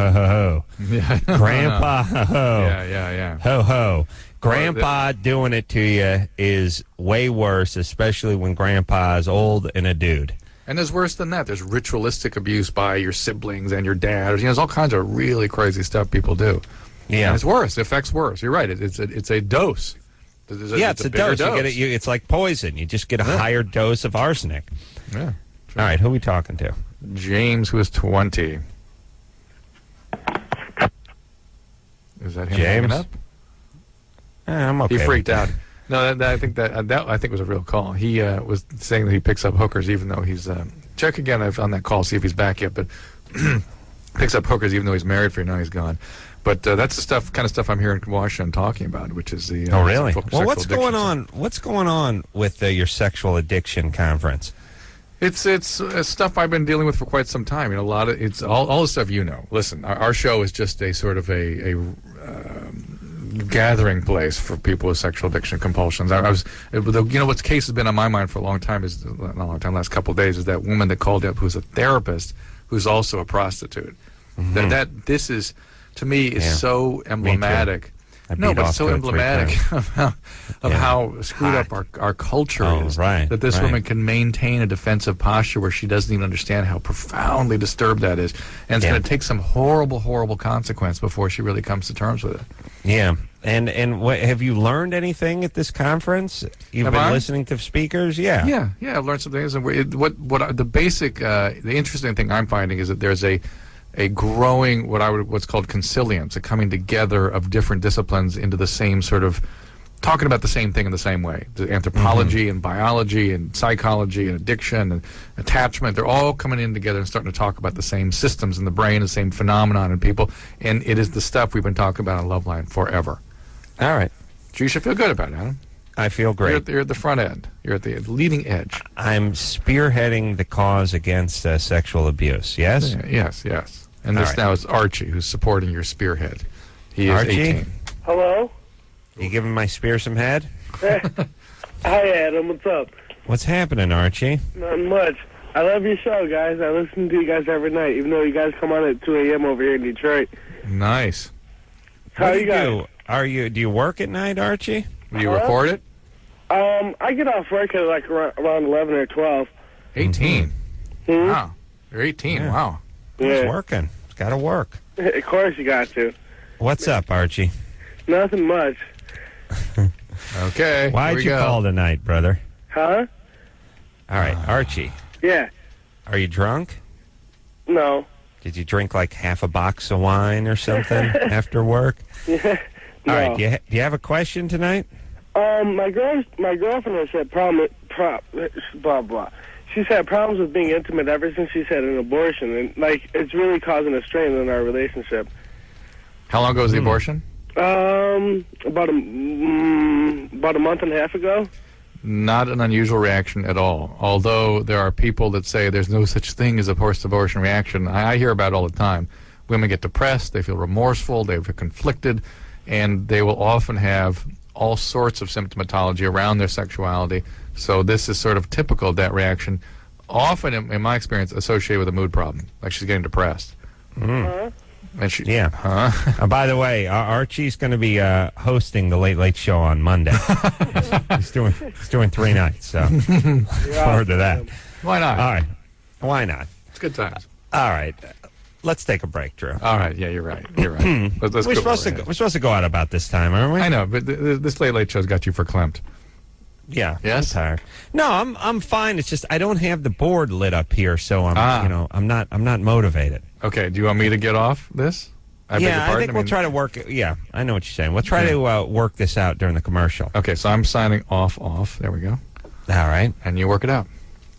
Speaker 2: ho. Grandpa doing it to you is way worse, especially when grandpa is old and a dude.
Speaker 3: And there's worse than that. There's ritualistic abuse by your siblings and your dad. There's all kinds of really crazy stuff people do.
Speaker 2: Yeah.
Speaker 3: And it's worse. The effect's worse. You're right. It's a dose.
Speaker 2: It's a
Speaker 3: bigger
Speaker 2: dose. You get it, it's like poison. You just get a higher dose of arsenic.
Speaker 3: Yeah.
Speaker 2: All right, who are we talking to?
Speaker 3: James, who is 20. Is that him hanging
Speaker 2: James?
Speaker 3: up?
Speaker 2: I'm okay.
Speaker 3: He freaked
Speaker 2: with
Speaker 3: out. No, I think that was a real call. He was saying that he picks up hookers even though he's check again on that call, see if he's back yet. But picks up hookers even though he's married for you. Now he's gone. But that's the kind of stuff I'm hearing Washington talking about, which is the
Speaker 2: oh really?
Speaker 3: sexual
Speaker 2: Well, what's going
Speaker 3: addiction
Speaker 2: on? What's going on with your sexual addiction conference?
Speaker 3: It's stuff I've been dealing with for quite some time. A lot of it's all the stuff you know. Listen, our show is just a sort of a gathering place for people with sexual addiction compulsions. What's case has been on my mind for a long time last couple of days is that woman that called up who's a therapist who's also a prostitute.
Speaker 2: Mm-hmm.
Speaker 3: That this is to me is so emblematic.
Speaker 2: No,
Speaker 3: but it's so emblematic of how screwed up our culture is.
Speaker 2: Right,
Speaker 3: that this woman can maintain a defensive posture where she doesn't even understand how profoundly disturbed that is. And it's going to take some horrible, horrible consequence before she really comes to terms with it.
Speaker 2: Yeah. And what, have you learned anything at this conference? You've been listening to speakers? Yeah.
Speaker 3: Yeah, I've learned some things. And the interesting thing I'm finding is that there's a growing what's called consilience, a coming together of different disciplines into the same sort of talking about the same thing in the same way. The anthropology and biology and psychology and addiction and attachment, they're all coming in together and starting to talk about the same systems in the brain, the same phenomenon in people, and it is the stuff we've been talking about on Loveline forever.
Speaker 2: All right.
Speaker 3: So you should feel good about it, Adam.
Speaker 2: I feel great.
Speaker 3: You're at the front end. You're at the leading edge.
Speaker 2: I'm spearheading the cause against sexual abuse, yes?
Speaker 3: Yes. And this now is Archie, who's supporting your spearhead. He is
Speaker 2: Archie?
Speaker 3: 18.
Speaker 9: Hello?
Speaker 2: You giving my spear some head?
Speaker 9: Hi, Adam. What's up?
Speaker 2: What's happening, Archie?
Speaker 9: Not much. I love your show, guys. I listen to you guys every night, even though you guys come on at 2 a.m. over here in Detroit.
Speaker 3: Nice.
Speaker 9: How you guys?
Speaker 2: Do you work at night, Archie?
Speaker 3: Do you record it?
Speaker 9: I get off work at like around 11 or 12.
Speaker 3: 18?
Speaker 9: Hmm?
Speaker 3: Wow. You're 18.
Speaker 2: Yeah.
Speaker 3: Wow.
Speaker 2: It's working. It's got to work.
Speaker 9: Of course you got to.
Speaker 2: What's up, Archie?
Speaker 9: Nothing much.
Speaker 3: Okay.
Speaker 2: Why'd you call tonight, brother?
Speaker 9: Huh?
Speaker 2: All right, Archie.
Speaker 9: Yeah.
Speaker 2: Are you drunk?
Speaker 9: No.
Speaker 2: Did you drink like half a box of wine or something after work?
Speaker 9: Yeah. No.
Speaker 2: All right. Do you have a question tonight?
Speaker 9: My girlfriend has had blah blah. She's had problems with being intimate ever since she's had an abortion, and like it's really causing a strain in our relationship.
Speaker 3: How long ago was the abortion?
Speaker 9: About a month and a half ago.
Speaker 3: Not an unusual reaction at all. Although there are people that say there's no such thing as a post-abortion reaction. I hear about it all the time. Women get depressed, they feel remorseful, they feel conflicted, and they will often have all sorts of symptomatology around their sexuality. So this is sort of typical of that reaction, often, in my experience, associated with a mood problem, like she's getting depressed.
Speaker 9: Uh-huh.
Speaker 3: And she,
Speaker 2: by the way, Archie's going to be hosting the Late Late Show on Monday. he's doing 3 nights, so forward to that.
Speaker 3: Why not?
Speaker 2: All right. Why not?
Speaker 3: It's good times.
Speaker 2: All right. Let's take a break, Drew.
Speaker 3: All right. Yeah, you're right. You're right. Let's
Speaker 2: we're supposed to go out about this time, aren't we?
Speaker 3: I know, but this Late Late Show's got you verklempt.
Speaker 2: Yeah.
Speaker 3: Yes.
Speaker 2: I'm tired. No, I'm fine. It's just I don't have the board lit up here, so I'm not motivated.
Speaker 3: Okay. Do you want me to get off this?
Speaker 2: I think we'll try to work it. Yeah, I know what you're saying. We'll try to work this out during the commercial.
Speaker 3: Okay, so I'm signing off. There we go.
Speaker 2: All right.
Speaker 3: And you work it out.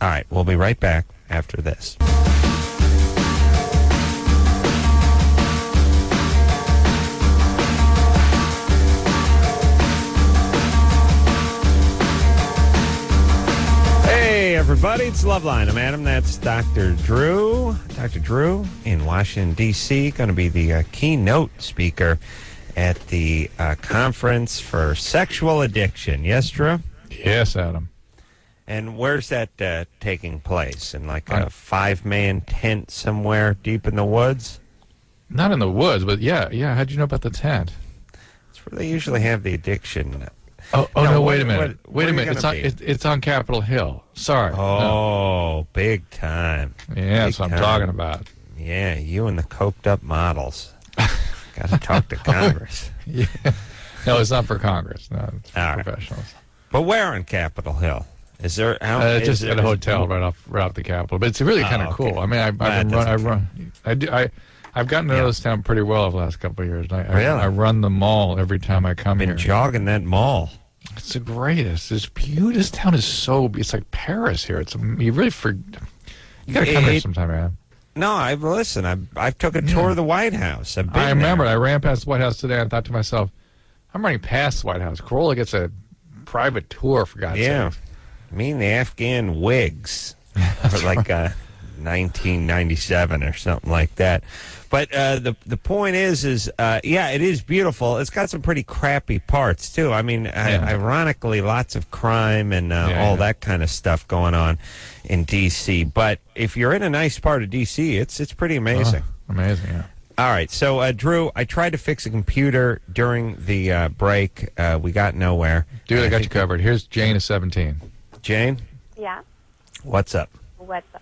Speaker 2: All right. We'll be right back after this. Hey, everybody. It's Loveline. I'm Adam. That's Dr. Drew. Dr. Drew in Washington, D.C., going to be the keynote speaker at the conference for sexual addiction. Yes, Drew?
Speaker 3: Yes, Adam.
Speaker 2: And where's that taking place? In like a 5-man tent somewhere deep in the woods?
Speaker 3: Not in the woods, but yeah. How'd you know about the tent?
Speaker 2: It's where they usually have the addiction.
Speaker 3: No, wait a minute. Wait a minute. It's on Capitol Hill. Sorry.
Speaker 2: Oh, big time.
Speaker 3: Yeah, that's what I'm talking about.
Speaker 2: Yeah, you and the coked up models. Got to talk to Congress.
Speaker 3: Yeah. No, it's not for Congress. No, it's for
Speaker 2: All right.
Speaker 3: professionals.
Speaker 2: But where on Capitol Hill? Is there
Speaker 3: Just at a hotel right off the Capitol. But it's really kind of
Speaker 2: okay.
Speaker 3: cool. I mean, I've gotten to know this town pretty well over the last couple of years.
Speaker 2: Really?
Speaker 3: I run the mall every time I come
Speaker 2: Been
Speaker 3: here.
Speaker 2: jogging that mall.
Speaker 3: It's the greatest. It's beautiful. This town is so. It's like Paris here. You really you got to come here sometime, man.
Speaker 2: No, I've took a tour of the White House. I've been
Speaker 3: I remember.
Speaker 2: there.
Speaker 3: I ran past the White House today and thought to myself, I'm running past the White House. Carolla gets a private tour, for God's
Speaker 2: Yeah.
Speaker 3: sake.
Speaker 2: Me and the Afghan Whigs for like 1997 or something like that. But the point is yeah, it is beautiful. It's got some pretty crappy parts too. I mean, ironically, lots of crime and all that kind of stuff going on in D.C. But if you're in a nice part of D.C., it's pretty amazing.
Speaker 3: Amazing, yeah.
Speaker 2: All right, so Drew, I tried to fix a computer during the break. We got nowhere.
Speaker 3: Dude, I got you covered. Here's Jane at 17.
Speaker 2: Jane,
Speaker 4: Yeah.
Speaker 2: what's up?
Speaker 4: What's up?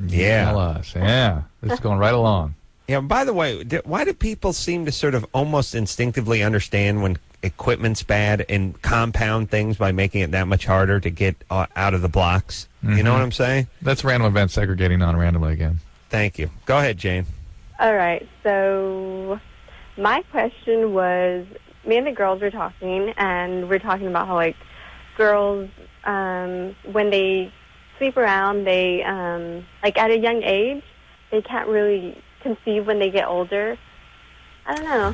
Speaker 2: Yeah.
Speaker 3: Tell us. Yeah. This is going right along.
Speaker 2: Yeah, by the way, why do people seem to sort of almost instinctively understand when equipment's bad and compound things by making it that much harder to get out of the blocks? You know what I'm saying?
Speaker 3: That's random event segregating non-randomly again.
Speaker 2: Thank you. Go ahead, Jane.
Speaker 10: All right. So my question was, me and the girls were talking, and we're talking about how, like, girls, when they sleep around, they, like, at a young age, they can't really conceive when they get older. I don't know.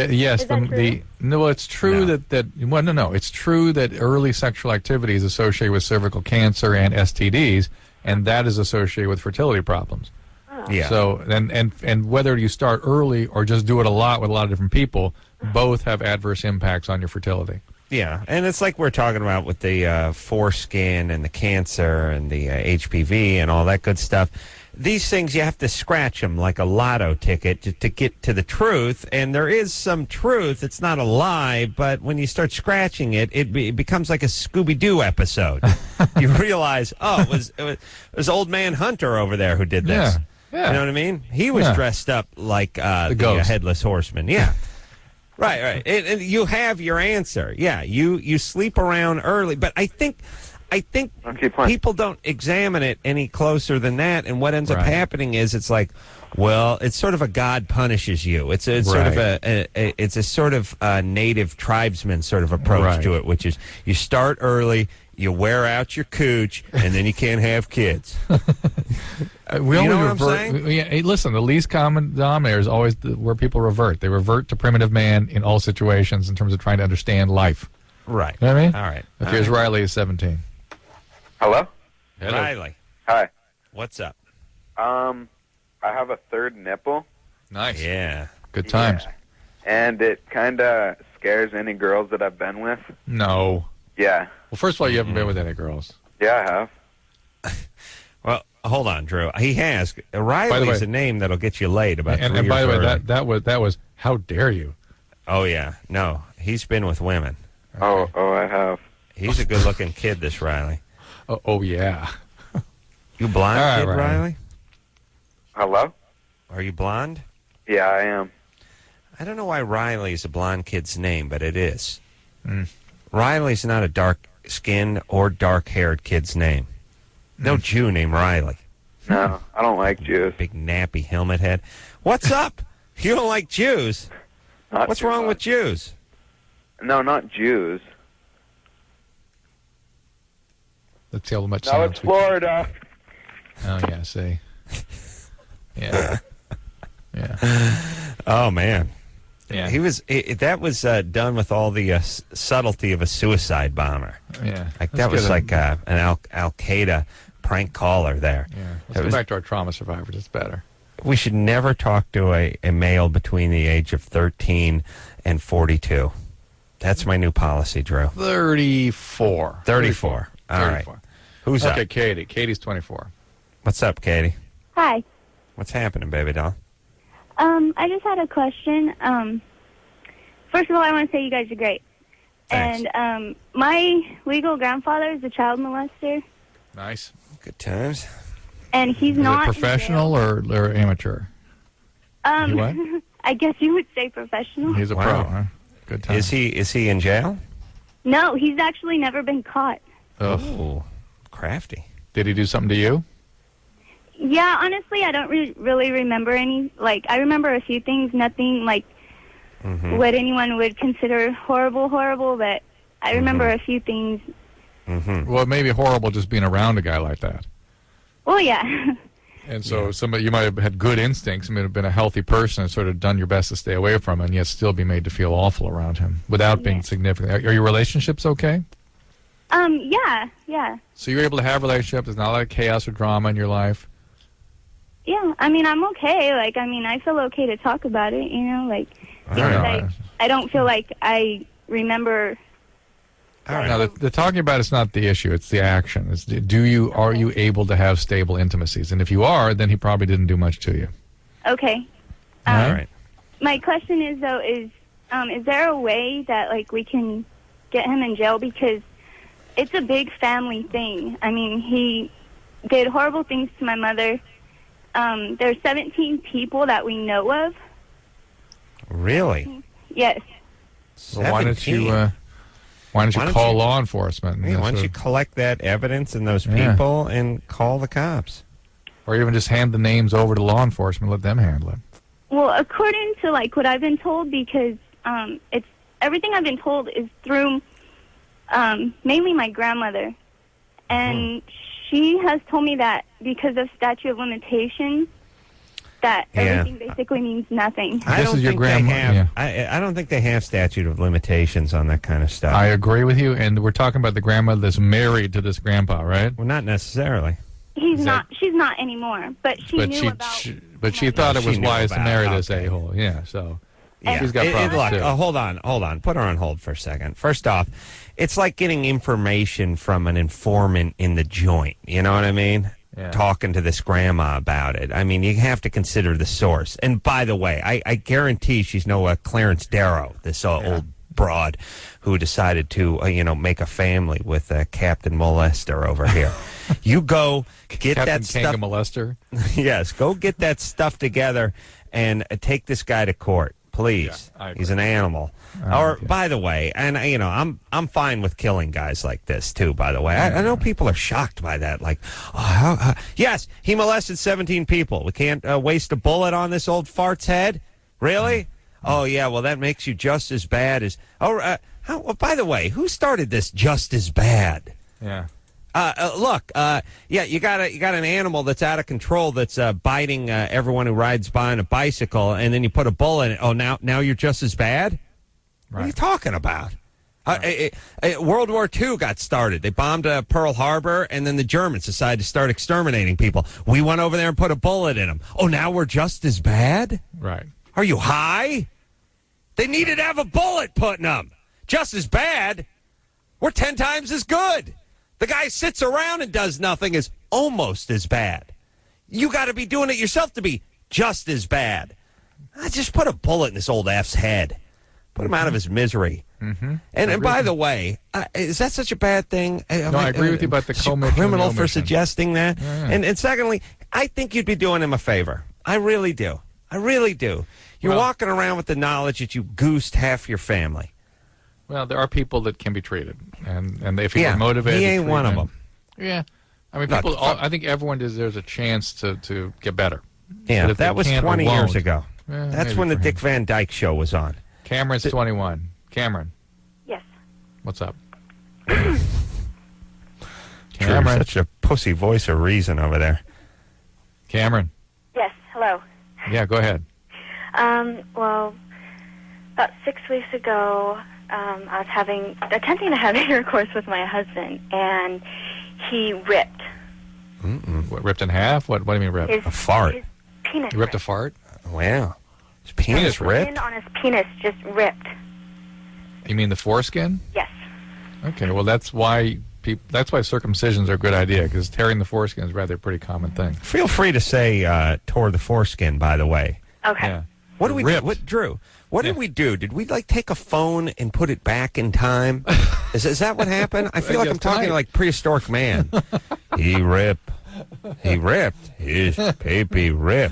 Speaker 3: Yes.
Speaker 10: Is that true?
Speaker 3: No, it's true no. It's true that early sexual activity is associated with cervical cancer and STDs, and that is associated with fertility problems.
Speaker 2: Yeah.
Speaker 3: So and whether you start early or just do it a lot with a lot of different people, both have adverse impacts on your fertility.
Speaker 2: Yeah, and it's like we're talking about with the foreskin and the cancer and the HPV and all that good stuff. These things, you have to scratch them like a lotto ticket to get to the truth, and there is some truth. It's not a lie, but when you start scratching it, it becomes like a Scooby-Doo episode. You realize, it was Old Man Hunter over there who did this.
Speaker 3: Yeah.
Speaker 2: You know what I mean? He was dressed up like the Headless Horseman. Yeah. Right. And you have your answer. Yeah, you sleep around early, but I think people don't examine it any closer than that, and what ends up happening is it's like, well, it's sort of a God punishes you. It's sort of a sort of native tribesman sort of approach to it, which is you start early, you wear out your cooch, and then you can't have kids.
Speaker 3: We
Speaker 2: you
Speaker 3: only
Speaker 2: know what
Speaker 3: revert.
Speaker 2: I'm saying?
Speaker 3: Hey, listen, the least common denominator is always where people revert. They revert to primitive man in all situations in terms of trying to understand life.
Speaker 2: Right.
Speaker 3: You know what I mean?
Speaker 2: All right.
Speaker 3: Okay, here's Riley at 17.
Speaker 11: Hello?
Speaker 2: Riley,
Speaker 11: Hi.
Speaker 2: what's up?
Speaker 11: I have a third nipple.
Speaker 3: Nice.
Speaker 2: Yeah.
Speaker 3: Good times.
Speaker 11: Yeah. And it kind of scares any girls that I've been with.
Speaker 3: No.
Speaker 11: Yeah.
Speaker 3: Well, first of all, you haven't been with any girls.
Speaker 11: Yeah, I have.
Speaker 2: Well, hold on, Drew. He has. Riley's a name that'll get you laid about 3
Speaker 3: and
Speaker 2: years
Speaker 3: by the way,
Speaker 2: early.
Speaker 3: that was how dare you?
Speaker 2: Oh, yeah. No, he's been with women.
Speaker 11: Okay. Oh, I have.
Speaker 2: He's a good-looking kid, this Riley.
Speaker 3: Oh yeah.
Speaker 2: You blonde,
Speaker 3: All right,
Speaker 2: kid, Riley?
Speaker 11: Hello?
Speaker 2: Are you blonde?
Speaker 11: Yeah, I am.
Speaker 2: I don't know why Riley's a blonde kid's name, but it is. Riley's not a dark-skinned or dark-haired kid's name. No Jew named Riley.
Speaker 11: No, I don't like Jews.
Speaker 2: Big nappy helmet head. What's up? You don't like Jews? What's wrong with Jews?
Speaker 11: No, not Jews.
Speaker 3: Let's see how much.
Speaker 11: No, it's Florida.
Speaker 3: Oh yeah, see. Yeah.
Speaker 2: Oh man.
Speaker 3: Yeah.
Speaker 2: He was. That was done with all the subtlety of a suicide bomber.
Speaker 3: Yeah.
Speaker 2: Like that was like an Al Qaeda prank caller there.
Speaker 3: Yeah. Let's go back to our trauma survivors. It's better.
Speaker 2: We should never talk to a male between the age of 13 and 42. That's my new policy, Drew.
Speaker 3: 34.
Speaker 2: 34. All right. Who's up?
Speaker 3: Okay, Katie. Katie's 24.
Speaker 2: What's up, Katie?
Speaker 12: Hi.
Speaker 2: What's happening, baby doll?
Speaker 12: I just had a question. First of all, I want to say you guys are great.
Speaker 2: Thanks.
Speaker 12: And my legal grandfather is a child molester.
Speaker 3: Nice.
Speaker 2: Good times.
Speaker 12: And he's
Speaker 3: Is
Speaker 12: not
Speaker 3: it professional or amateur?
Speaker 12: What? I guess you would say professional.
Speaker 3: He's a pro, huh? Good time.
Speaker 2: Is he in jail?
Speaker 12: No, he's actually never been caught.
Speaker 2: Oh, crafty.
Speaker 3: Did he do something to you?
Speaker 12: Yeah, honestly, I don't really remember any. Like, I remember a few things, nothing like what anyone would consider horrible, but I remember a few things.
Speaker 3: Well, it may be horrible just being around a guy like that.
Speaker 12: Well, yeah.
Speaker 3: And so somebody, you might have had good instincts, may have been a healthy person and sort of done your best to stay away from him, and yet still be made to feel awful around him without being significant. Are your relationships okay?
Speaker 12: Yeah.
Speaker 3: So you're able to have relationships. There's not a lot of chaos or drama in your life.
Speaker 12: Yeah, I mean, I'm okay. Like, I mean, I feel okay to talk about it, you know? Like, because I don't feel like I remember...
Speaker 3: Now, the talking about it's not the issue; it's the action. It's are you able to have stable intimacies? And if you are, then he probably didn't do much to you.
Speaker 12: Okay.
Speaker 2: All right.
Speaker 12: My question is though, is there a way that like we can get him in jail, because it's a big family thing? I mean, he did horrible things to my mother. There's 17 people that we know of.
Speaker 2: Really?
Speaker 12: Yes.
Speaker 3: Well, why don't you call law enforcement?
Speaker 2: Yeah, why don't you collect that evidence and those people and call the cops?
Speaker 3: Or even just hand the names over to law enforcement, let them handle it.
Speaker 12: Well, according to like what I've been told, because it's everything I've been told is through mainly my grandmother, and she has told me that because of statute of limitations, that everything basically means nothing.
Speaker 2: I don't think they have statute of limitations on that kind of stuff.
Speaker 3: I agree with you, and we're talking about the grandmother that's married to this grandpa, right?
Speaker 2: Well, not necessarily.
Speaker 12: She's not anymore, but she knew about...
Speaker 3: But she thought it was wise to marry this a-hole, so...
Speaker 2: Yeah.
Speaker 3: She's got problems, too.
Speaker 2: Hold on. Put her on hold for a second. First off, it's like getting information from an informant in the joint. You know what I mean? Yeah. Talking to this grandma about it. I mean, you have to consider the source. And by the way, I guarantee she's no Clarence Darrow, this old broad who decided to, make a family with Captain Molester over here. You go get that stuff.
Speaker 3: Captain Molester?
Speaker 2: Yes, go get that stuff together and take this guy to court. Please, he's an animal. By the way, and I'm fine with killing guys like this too. By the way, I know people are shocked by that. Like, yes, he molested 17 people. We can't waste a bullet on this old fart's head. Really? Oh yeah. Well, that makes you just as bad as. By the way, who started this just as bad?
Speaker 3: Yeah.
Speaker 2: Look, you got an animal that's out of control that's biting everyone who rides by on a bicycle, and then you put a bullet in it. Oh, now you're just as bad? Right. What are you talking about? World War II got started. They bombed Pearl Harbor, and then the Germans decided to start exterminating people. We went over there and put a bullet in them. Oh, now we're just as bad?
Speaker 3: Right.
Speaker 2: Are you high? They needed to have a bullet put in them. Just as bad? We're 10 times as good. The guy sits around and does nothing is almost as bad. You got to be doing it yourself to be just as bad. I just put a bullet in this old F's head. Put him out of his misery. Mm-hmm. And by the way, is that such a bad thing?
Speaker 3: I agree with you about the commission.
Speaker 2: Criminal for suggesting that. Yeah. And secondly, I think you'd be doing him a favor. I really do. You're walking around with the knowledge that you goosed half your family.
Speaker 3: Well, there are people that can be treated, and if you're motivated,
Speaker 2: he ain't one of them.
Speaker 3: Yeah, I mean, I think everyone deserves a chance to get better.
Speaker 2: Yeah, that was 20 years ago. That's when the Dick Van Dyke Show was on.
Speaker 3: Cameron's 21. Cameron.
Speaker 10: Yes.
Speaker 3: What's up?
Speaker 2: Cameron, such a pussy voice of reason over there.
Speaker 3: Cameron.
Speaker 10: Yes. Hello.
Speaker 3: Yeah, go ahead.
Speaker 10: Well, about 6 weeks ago, I was attempting to have intercourse with my husband, and he ripped.
Speaker 3: What, ripped in half? What do you mean ripped?
Speaker 2: A fart.
Speaker 10: His penis.
Speaker 3: He ripped a fart?
Speaker 2: Wow. His penis ripped?
Speaker 10: The skin on his penis just ripped.
Speaker 3: You mean the foreskin?
Speaker 10: Yes.
Speaker 3: Okay, well that's why circumcisions are a good idea, because tearing the foreskin is rather a pretty common thing.
Speaker 2: Feel free to say tore the foreskin, by the way.
Speaker 10: Okay.
Speaker 3: Yeah.
Speaker 2: What do we do? Drew? What did we do? Did we take a phone and put it back in time? Is that what happened? I feel like I'm talking like prehistoric man. He ripped his baby rip.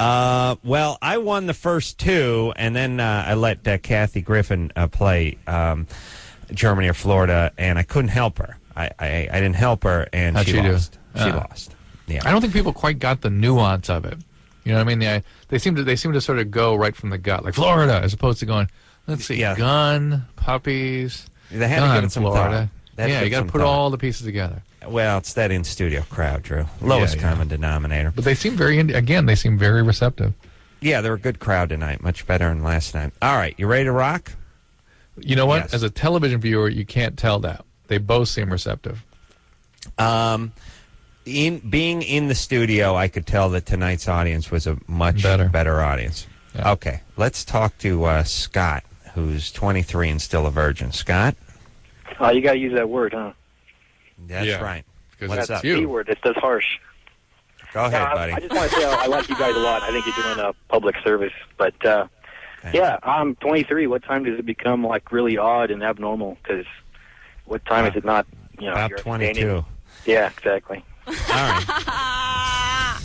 Speaker 2: Well, I won the first two, and then I let Kathy Griffin play Germany or Florida, and I couldn't help her. I didn't help her, and
Speaker 3: How'd
Speaker 2: she
Speaker 3: she do?
Speaker 2: lost. She lost. Yeah.
Speaker 3: I don't think people quite got the nuance of it. You know what I mean? They seem to sort of go right from the gut, like Florida, as opposed to going, let's see, gun, puppies,
Speaker 2: They had to
Speaker 3: gun,
Speaker 2: give it some
Speaker 3: Florida.
Speaker 2: thought.
Speaker 3: Yeah, you got to put all the pieces together.
Speaker 2: Well, it's that in-studio crowd, Drew. Lowest common denominator.
Speaker 3: But they seem they seem very receptive.
Speaker 2: Yeah, they're a good crowd tonight. Much better than last night. All right, you ready to rock?
Speaker 3: You know what?
Speaker 2: Yes.
Speaker 3: As a television viewer, you can't tell that. They both seem receptive.
Speaker 2: Being in the studio, I could tell that tonight's audience was a much better audience.
Speaker 3: Yeah.
Speaker 2: Okay, let's talk to Scott, who's 23 and still a virgin. Scott?
Speaker 13: You got to use that word, huh?
Speaker 2: That's right.
Speaker 3: Because
Speaker 2: What's
Speaker 13: That's
Speaker 2: up?
Speaker 13: the B word. It's just harsh.
Speaker 2: Go ahead, buddy.
Speaker 13: I just want to say I like you guys a lot. I think you're doing a public service. But, yeah, I'm 23. What time does it become, like, really odd and abnormal? Because what time is it not,
Speaker 2: About
Speaker 13: you're
Speaker 2: 22.
Speaker 13: Yeah, exactly.
Speaker 2: All right.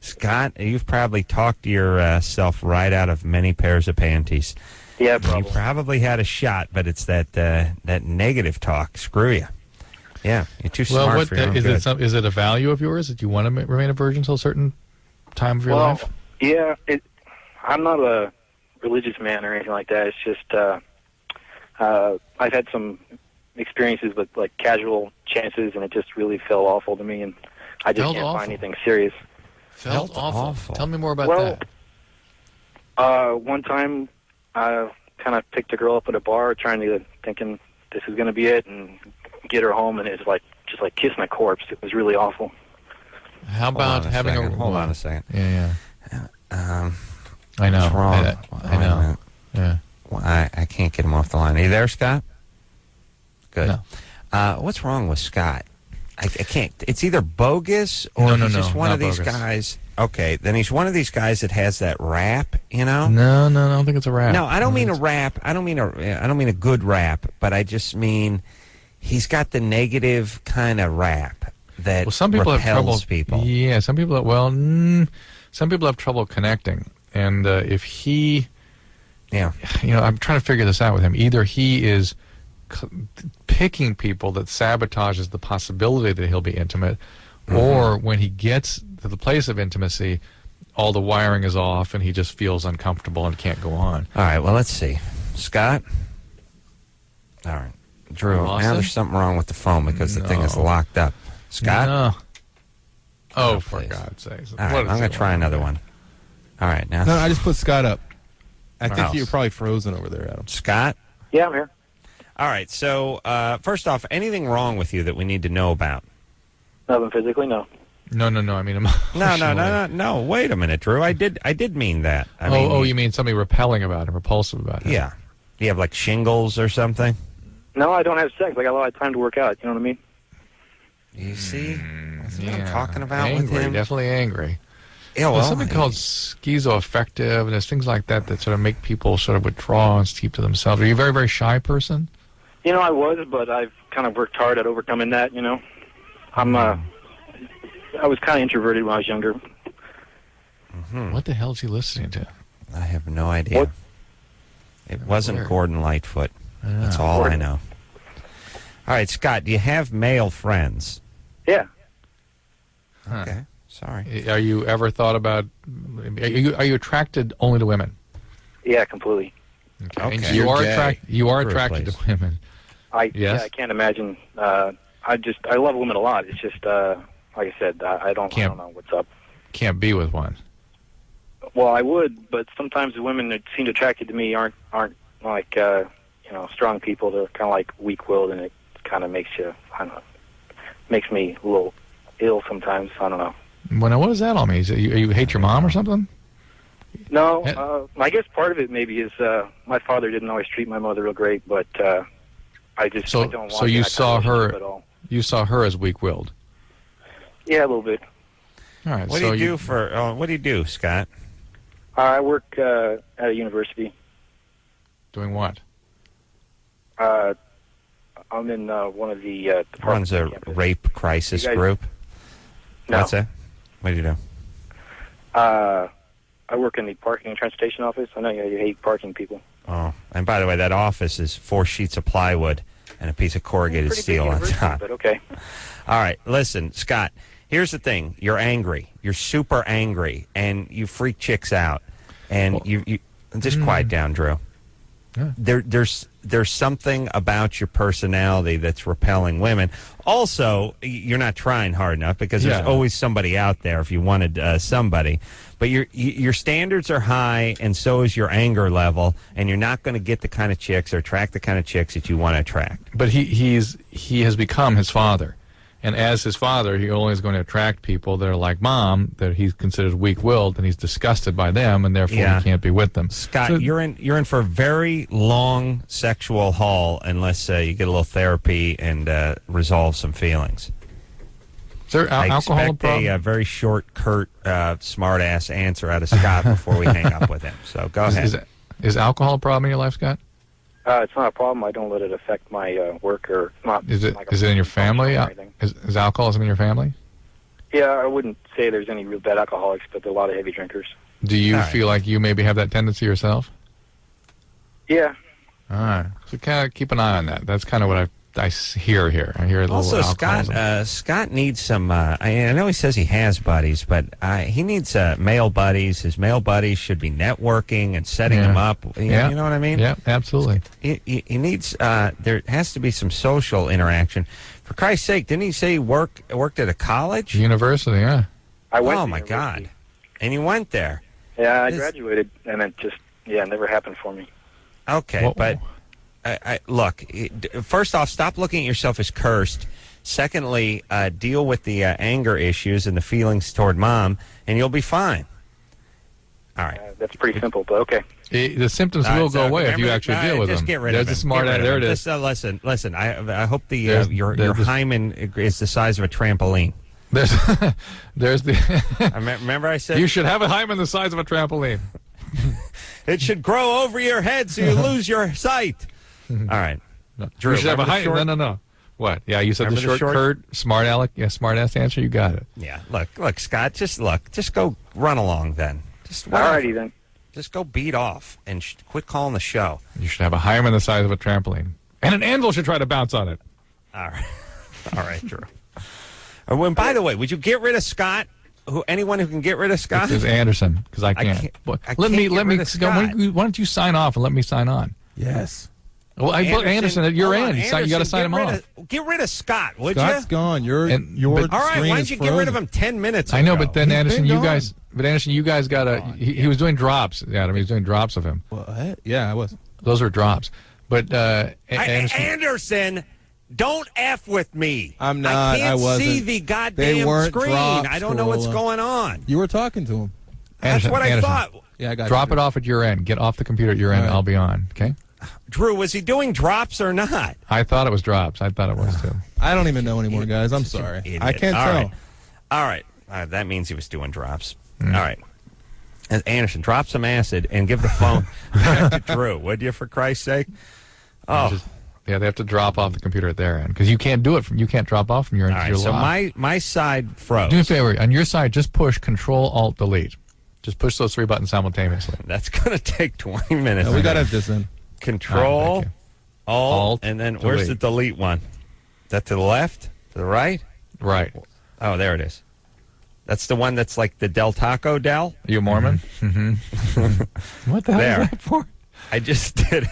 Speaker 2: Scott, you've probably talked yourself right out of many pairs of panties.
Speaker 13: Yeah, probably.
Speaker 2: You probably had a shot, but it's that negative talk. Screw you. Yeah, you're too smart for your own good.
Speaker 3: Is it a value of yours that you want to remain a virgin until a certain time of your life?
Speaker 13: Yeah, I'm not a religious man or anything like that. It's just I've had some experiences with like casual chances, and it just really felt awful to me, and I just can't find anything serious.
Speaker 3: Felt awful. Tell me more about
Speaker 13: that. One time I kind of picked a girl up at a bar, thinking this is going to be it, and get her home, and it was like just like kissing a corpse. It was really awful.
Speaker 3: How about having a
Speaker 2: hold on a second?
Speaker 3: Yeah. I know.
Speaker 2: What's wrong?
Speaker 3: I know. Yeah.
Speaker 2: Well, I can't get him off the line. Are you there, Scott? Good.
Speaker 3: No.
Speaker 2: What's wrong with Scott? I can't. It's either bogus or he's just one of these guys. Okay, then he's one of these guys that has that rap, you know?
Speaker 3: No, I don't think it's a rap.
Speaker 2: No, I don't mean a rap. I don't mean a good rap, but I just mean he's got the negative kind of rap that
Speaker 3: some people
Speaker 2: repels
Speaker 3: have trouble.
Speaker 2: people.
Speaker 3: Yeah, some people have trouble connecting, and if he, I'm trying to figure this out with him. Either he is picking people that sabotages the possibility that he'll be intimate, or when he gets to the place of intimacy, all the wiring is off and he just feels uncomfortable and can't go on.
Speaker 2: All right, well, let's see. Scott? All right. Drew, now there's something wrong with the phone because the thing is locked up. Scott?
Speaker 3: No.
Speaker 2: Oh,
Speaker 3: for God's sakes.
Speaker 2: All right, I'm going to try another one. All right, now.
Speaker 5: No, I just put Scott up. I
Speaker 2: What
Speaker 5: think
Speaker 2: else?
Speaker 5: you're probably frozen over there, Adam.
Speaker 2: Scott?
Speaker 13: Yeah, I'm here.
Speaker 2: All right, so first off, anything wrong with you that we need to know about?
Speaker 13: Nothing physically, no.
Speaker 3: No. I mean,
Speaker 2: No. Wait a minute, Drew. I did mean that. I mean,
Speaker 3: you mean something repelling about him, repulsive about him?
Speaker 2: Yeah. Do you have like shingles or something?
Speaker 13: No, I don't have sex. I got a lot of time to work out. You know what I mean?
Speaker 2: You see? That's what I'm talking about
Speaker 3: angry,
Speaker 2: with him.
Speaker 3: Definitely angry.
Speaker 2: Yeah,
Speaker 3: There's something called schizoaffective, and there's things like that that sort of make people sort of withdraw and keep to themselves. Are you a very, very shy person?
Speaker 13: You know, I was, but I've kind of worked hard at overcoming that, you know. I was kind of introverted when I was younger.
Speaker 3: What the hell is he listening to?
Speaker 2: I have no idea.
Speaker 13: What?
Speaker 2: It wasn't Gordon Lightfoot. That's all I know. All right, Scott, do you have male friends?
Speaker 13: Yeah.
Speaker 2: Okay. Sorry.
Speaker 3: Are you ever thought about? Are you attracted only to women?
Speaker 13: Yeah, completely.
Speaker 3: Okay. And
Speaker 5: You're
Speaker 3: you are
Speaker 5: gay.
Speaker 3: attracted to women.
Speaker 13: Yeah, I can't imagine. I love women a lot. It's just like I said, I don't know what's up.
Speaker 3: Can't be with one.
Speaker 13: Well, I would, but sometimes the women that seem attracted to me aren't like strong people. They're kind of like weak-willed, and it kind of makes you, I don't know, makes me a little ill sometimes. I don't know.
Speaker 3: What does that all mean? You hate your mom or something?
Speaker 13: No, I guess part of it maybe is my father didn't always treat my mother real great, but I don't want.
Speaker 3: So you
Speaker 13: that
Speaker 3: saw
Speaker 13: kind of relationship at all.
Speaker 3: You saw her as weak-willed.
Speaker 13: Yeah, a little bit.
Speaker 3: All right.
Speaker 2: What do you do, Scott?
Speaker 13: I work at a university.
Speaker 3: Doing what?
Speaker 13: I'm in one of the
Speaker 2: Runs a rape crisis group.
Speaker 13: No.
Speaker 2: What's that? What do you do?
Speaker 13: I work in the parking and transportation office. I know you hate parking people.
Speaker 2: Oh, and by the way, that office is 4 sheets of plywood and a piece of corrugated steel on top.
Speaker 13: But okay.
Speaker 2: All right, listen, Scott, here's the thing. You're angry. You're super angry, and you freak chicks out. And you just quiet down, Drew.
Speaker 3: Yeah.
Speaker 2: There's something about your personality that's repelling women. Also, you're not trying hard enough because there's always somebody out there if you wanted somebody. But your standards are high, and so is your anger level, and you're not going to get the kind of chicks or attract the kind of chicks that you want to attract.
Speaker 3: But he has become his father. And as his father, he only is going to attract people that are like Mom, that he considers weak-willed, and he's disgusted by them, and therefore he can't be with them.
Speaker 2: Scott, so, you're in for a very long sexual haul unless you get a little therapy and resolve some feelings.
Speaker 3: Is there alcohol
Speaker 2: a problem? A very short, curt, smart-ass answer out of Scott before we hang up with him. So go ahead.
Speaker 3: Is alcohol a problem in your life, Scott?
Speaker 13: It's not a problem. I don't let it affect my work or not.
Speaker 3: Is it in your family? Is alcoholism in your family?
Speaker 13: Yeah, I wouldn't say there's any real bad alcoholics, but there are a lot of heavy drinkers.
Speaker 3: Do you feel like you maybe have that tendency yourself?
Speaker 13: Yeah.
Speaker 3: All right. So kind of keep an eye on that. That's kind of what I hear here. I hear a little
Speaker 2: also, Scott needs some. I know he says he has buddies, but he needs male buddies. His male buddies should be networking and setting him up. You know what I mean?
Speaker 3: Yeah, absolutely.
Speaker 2: He needs. There has to be some social interaction. For Christ's sake, didn't he say he worked at a college?
Speaker 3: University, yeah.
Speaker 13: I went.
Speaker 2: Oh my God! And you went there?
Speaker 13: Yeah, I graduated, and it just it never happened for me.
Speaker 2: Okay, but. Look, first off, stop looking at yourself as cursed. Secondly, deal with the anger issues and the feelings toward Mom, and you'll be fine. All right.
Speaker 13: That's pretty simple, but okay.
Speaker 3: The symptoms will go away if you actually deal with them.
Speaker 2: Just get rid of
Speaker 3: There's a smart there it is.
Speaker 2: Listen. I hope your hymen is the size of a trampoline.
Speaker 3: There's the.
Speaker 2: Remember, I said
Speaker 3: you should have a hymen the size of a trampoline.
Speaker 2: It should grow over your head so you lose your sight. All right.
Speaker 3: Drew, you should have a height. No. What? Yeah, you said the short, curt, smart ass answer. You got it.
Speaker 2: Yeah. Look, Scott. Just go run along then.
Speaker 13: Alrighty then.
Speaker 2: Just go beat off and quit calling the show.
Speaker 3: You should have a hymen the size of a trampoline, and an anvil should try to bounce on it.
Speaker 2: All right, Drew. And by the way, would you get rid of Scott? Anyone who can get rid of Scott?
Speaker 3: Is Anderson, because I can't. Let me. Why don't you sign off and let me sign on?
Speaker 5: Yes.
Speaker 3: Well, Anderson, at your end, you got to sign him off.
Speaker 2: Get rid of Scott, would you?
Speaker 5: Scott's gone. Your
Speaker 2: all right, why didn't you get rid of him 10 minutes ago?
Speaker 3: I know, but then Anderson, you guys got to. He was doing drops, Adam. He was doing drops of him.
Speaker 5: What? Yeah, I was.
Speaker 3: Those were drops. But
Speaker 2: Anderson, don't F with me.
Speaker 5: I'm not.
Speaker 2: I
Speaker 5: wasn't.
Speaker 2: See the goddamn screen.
Speaker 5: Drops,
Speaker 2: I don't know what's going on.
Speaker 5: You were talking to him.
Speaker 2: That's what I thought.
Speaker 5: Yeah, I got
Speaker 3: Drop it off at your end. Get off the computer at your end. Right. I'll be on. Okay.
Speaker 2: Drew, was he doing drops or not?
Speaker 3: I thought it was drops. I thought it was too.
Speaker 5: I don't even know anymore, guys. I'm sorry. I can't tell.
Speaker 2: All right. That means he was doing drops. All right. And Anderson, drop some acid and give the phone back to Drew, would you, for Christ's sake? Oh.
Speaker 3: They have to drop off the computer at their end because you can't do it. You can't drop off from your end.
Speaker 2: All right, so my side froze.
Speaker 3: Do me a favor. On your side, just push Control Alt Delete. Just push those 3 buttons simultaneously.
Speaker 2: That's going to take 20 minutes.
Speaker 5: No, we got to have this in.
Speaker 2: Control, Alt, and then
Speaker 3: delete.
Speaker 2: Where's the delete one? Is that to the left? To the right?
Speaker 3: Right.
Speaker 2: Oh, there it is. That's the one that's like the Del Taco Del?
Speaker 3: You a Mormon? Mm-hmm. What the hell is that for?
Speaker 2: I just did it.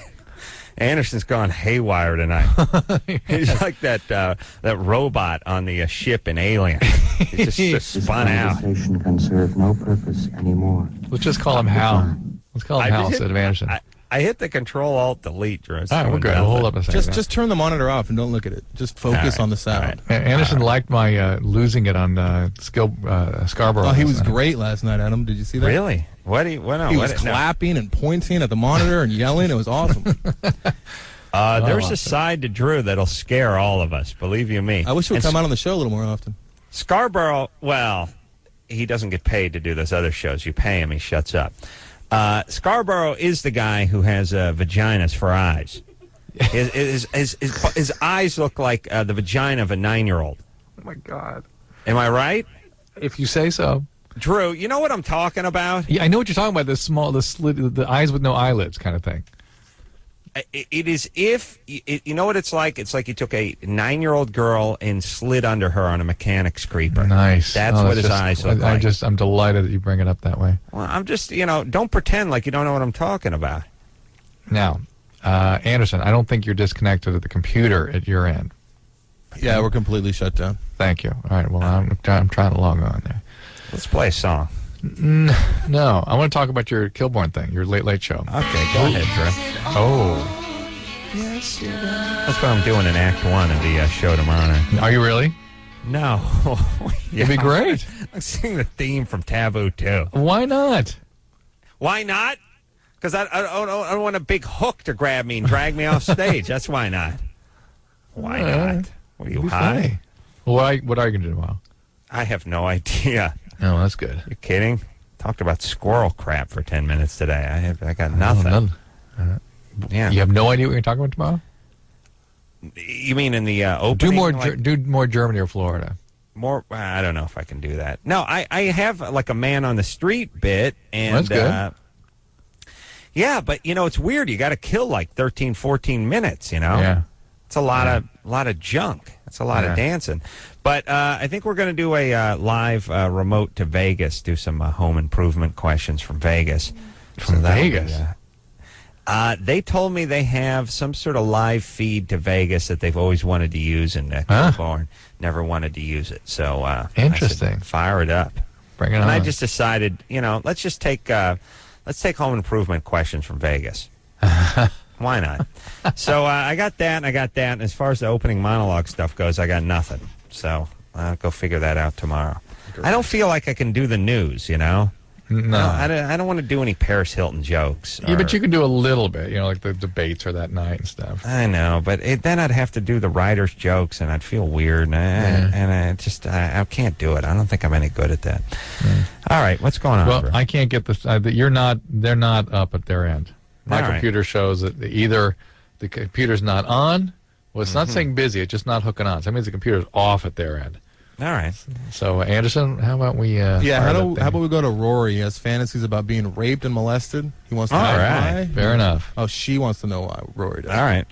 Speaker 2: Anderson's gone haywire tonight. He's like that robot on the ship in Alien. He just spun out.
Speaker 14: This conversation can serve no purpose anymore.
Speaker 3: Let's just call him Hal. Let's call him Hal instead of Anderson.
Speaker 2: I hit the Control Alt Delete, Drew.
Speaker 3: All right, we're good. We'll hold up a second.
Speaker 5: Just turn the monitor off and don't look at it. Just focus on the sound.
Speaker 3: Right. Anderson liked my losing it on Scarborough.
Speaker 5: Oh, he was great last night, Adam. Did you see that?
Speaker 2: Really? He
Speaker 5: was clapping and pointing at the monitor and yelling. It was awesome.
Speaker 2: There's a side to Drew that'll scare all of us. Believe you me.
Speaker 5: I wish he would come out on the show a little more often.
Speaker 2: Scarborough, well, he doesn't get paid to do those other shows. You pay him, he shuts up. Scarborough is the guy who has vaginas for eyes. His eyes look like the vagina of a 9-year-old.
Speaker 3: Oh, my God.
Speaker 2: Am I right?
Speaker 3: If you say so.
Speaker 2: Drew, you know what I'm talking about?
Speaker 3: Yeah, I know what you're talking about. The eyes with no eyelids kind of thing.
Speaker 2: It is you know what it's like? It's like you took a 9-year-old girl and slid under her on a mechanic's creeper.
Speaker 3: Nice.
Speaker 2: That's what his eyes look like.
Speaker 3: I'm delighted that you bring it up that way.
Speaker 2: Well, I'm just, don't pretend like you don't know what I'm talking about.
Speaker 3: Now, Anderson, I don't think you're disconnected at the computer at your end.
Speaker 5: Yeah, we're completely shut down.
Speaker 3: Thank you. All right, well, I'm trying to log on there.
Speaker 2: Let's play a song.
Speaker 3: No, I want to talk about your Kilborn thing, your Late Show.
Speaker 2: Okay, go ahead, Drew.
Speaker 3: Oh.
Speaker 2: Yes, that's what I'm doing in Act 1 of the show tomorrow night.
Speaker 3: Are you really?
Speaker 2: No.
Speaker 3: It'd be great.
Speaker 2: I'm singing the theme from Taboo, too.
Speaker 3: Why not?
Speaker 2: Why not? Because I don't want a big hook to grab me and drag me off stage. That's why not. Why not? What are you, high?
Speaker 3: What are you going to do tomorrow?
Speaker 2: I have no idea.
Speaker 3: Oh, that's good.
Speaker 2: You kidding? Talked about squirrel crap for 10 minutes today. I got nothing. Yeah.
Speaker 3: You have no idea what you're talking about tomorrow?
Speaker 2: You mean in the opening?
Speaker 3: Do more Germany or Florida.
Speaker 2: More? I don't know if I can do that. No, I have like a man on the street bit. And,
Speaker 3: that's good.
Speaker 2: Yeah, but, it's weird. You got to kill like 13, 14 minutes,
Speaker 3: Yeah.
Speaker 2: It's a lot of junk. It's a lot of dancing. But I think we're going to do a live remote to Vegas, do some home improvement questions from Vegas.
Speaker 3: From Vegas?
Speaker 2: They told me they have some sort of live feed to Vegas that they've always wanted to use, and Kilborn never wanted to use it. So
Speaker 3: interesting.
Speaker 2: I said, fire it up.
Speaker 3: Bring it on.
Speaker 2: And I just decided, let's just take home improvement questions from Vegas. Why not? So I got that, and as far as the opening monologue stuff goes, I got nothing. So I'll go figure that out tomorrow. I don't feel like I can do the news, No. I don't want to do any Paris Hilton jokes.
Speaker 3: Yeah, but you can do a little bit, like the debates or that night and stuff.
Speaker 2: I know, but then I'd have to do the writer's jokes, and I'd feel weird, and I can't do it. I don't think I'm any good at that. All right, what's going on?
Speaker 3: Well,
Speaker 2: bro?
Speaker 3: I can't get this. They're not up at their end. My computer shows that either the computer's not on, well, it's not saying busy, it's just not hooking on. So that means the computer's off at their end.
Speaker 2: All right.
Speaker 3: So, Anderson, how about we...
Speaker 5: how about we go to Rory? He has fantasies about being raped and molested. He wants to know why.
Speaker 3: Fair enough.
Speaker 5: Oh, she wants to know why Rory does.
Speaker 2: All right.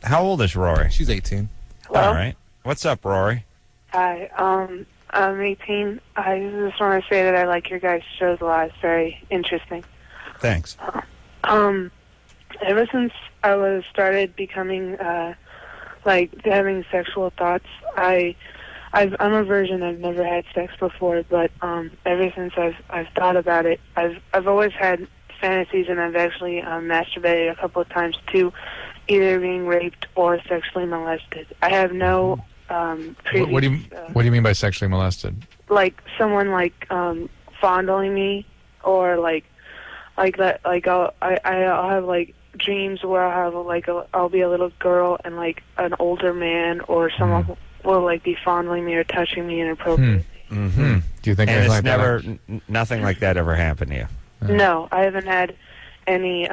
Speaker 2: How old is Rory?
Speaker 5: She's 18.
Speaker 4: Hello?
Speaker 2: All right. What's up, Rory?
Speaker 15: Hi. I'm 18. I just want to say that I like your guys' shows a lot. It's very interesting.
Speaker 2: Thanks.
Speaker 15: Ever since I was started becoming, having sexual thoughts, I'm a virgin. I've never had sex before, but ever since I've thought about it, I've always had fantasies, and I've actually masturbated a couple of times too, either being raped or sexually molested. I have no previous...
Speaker 3: What do you mean by sexually molested?
Speaker 15: Like someone fondling me, or like that. Like I'll have dreams where I'll be a little girl, and an older man or someone will be fondling me or touching me inappropriately.
Speaker 3: Mm-hmm. Do you think
Speaker 2: and it's
Speaker 3: like
Speaker 2: nothing like that ever happened to you?
Speaker 15: No, I haven't had any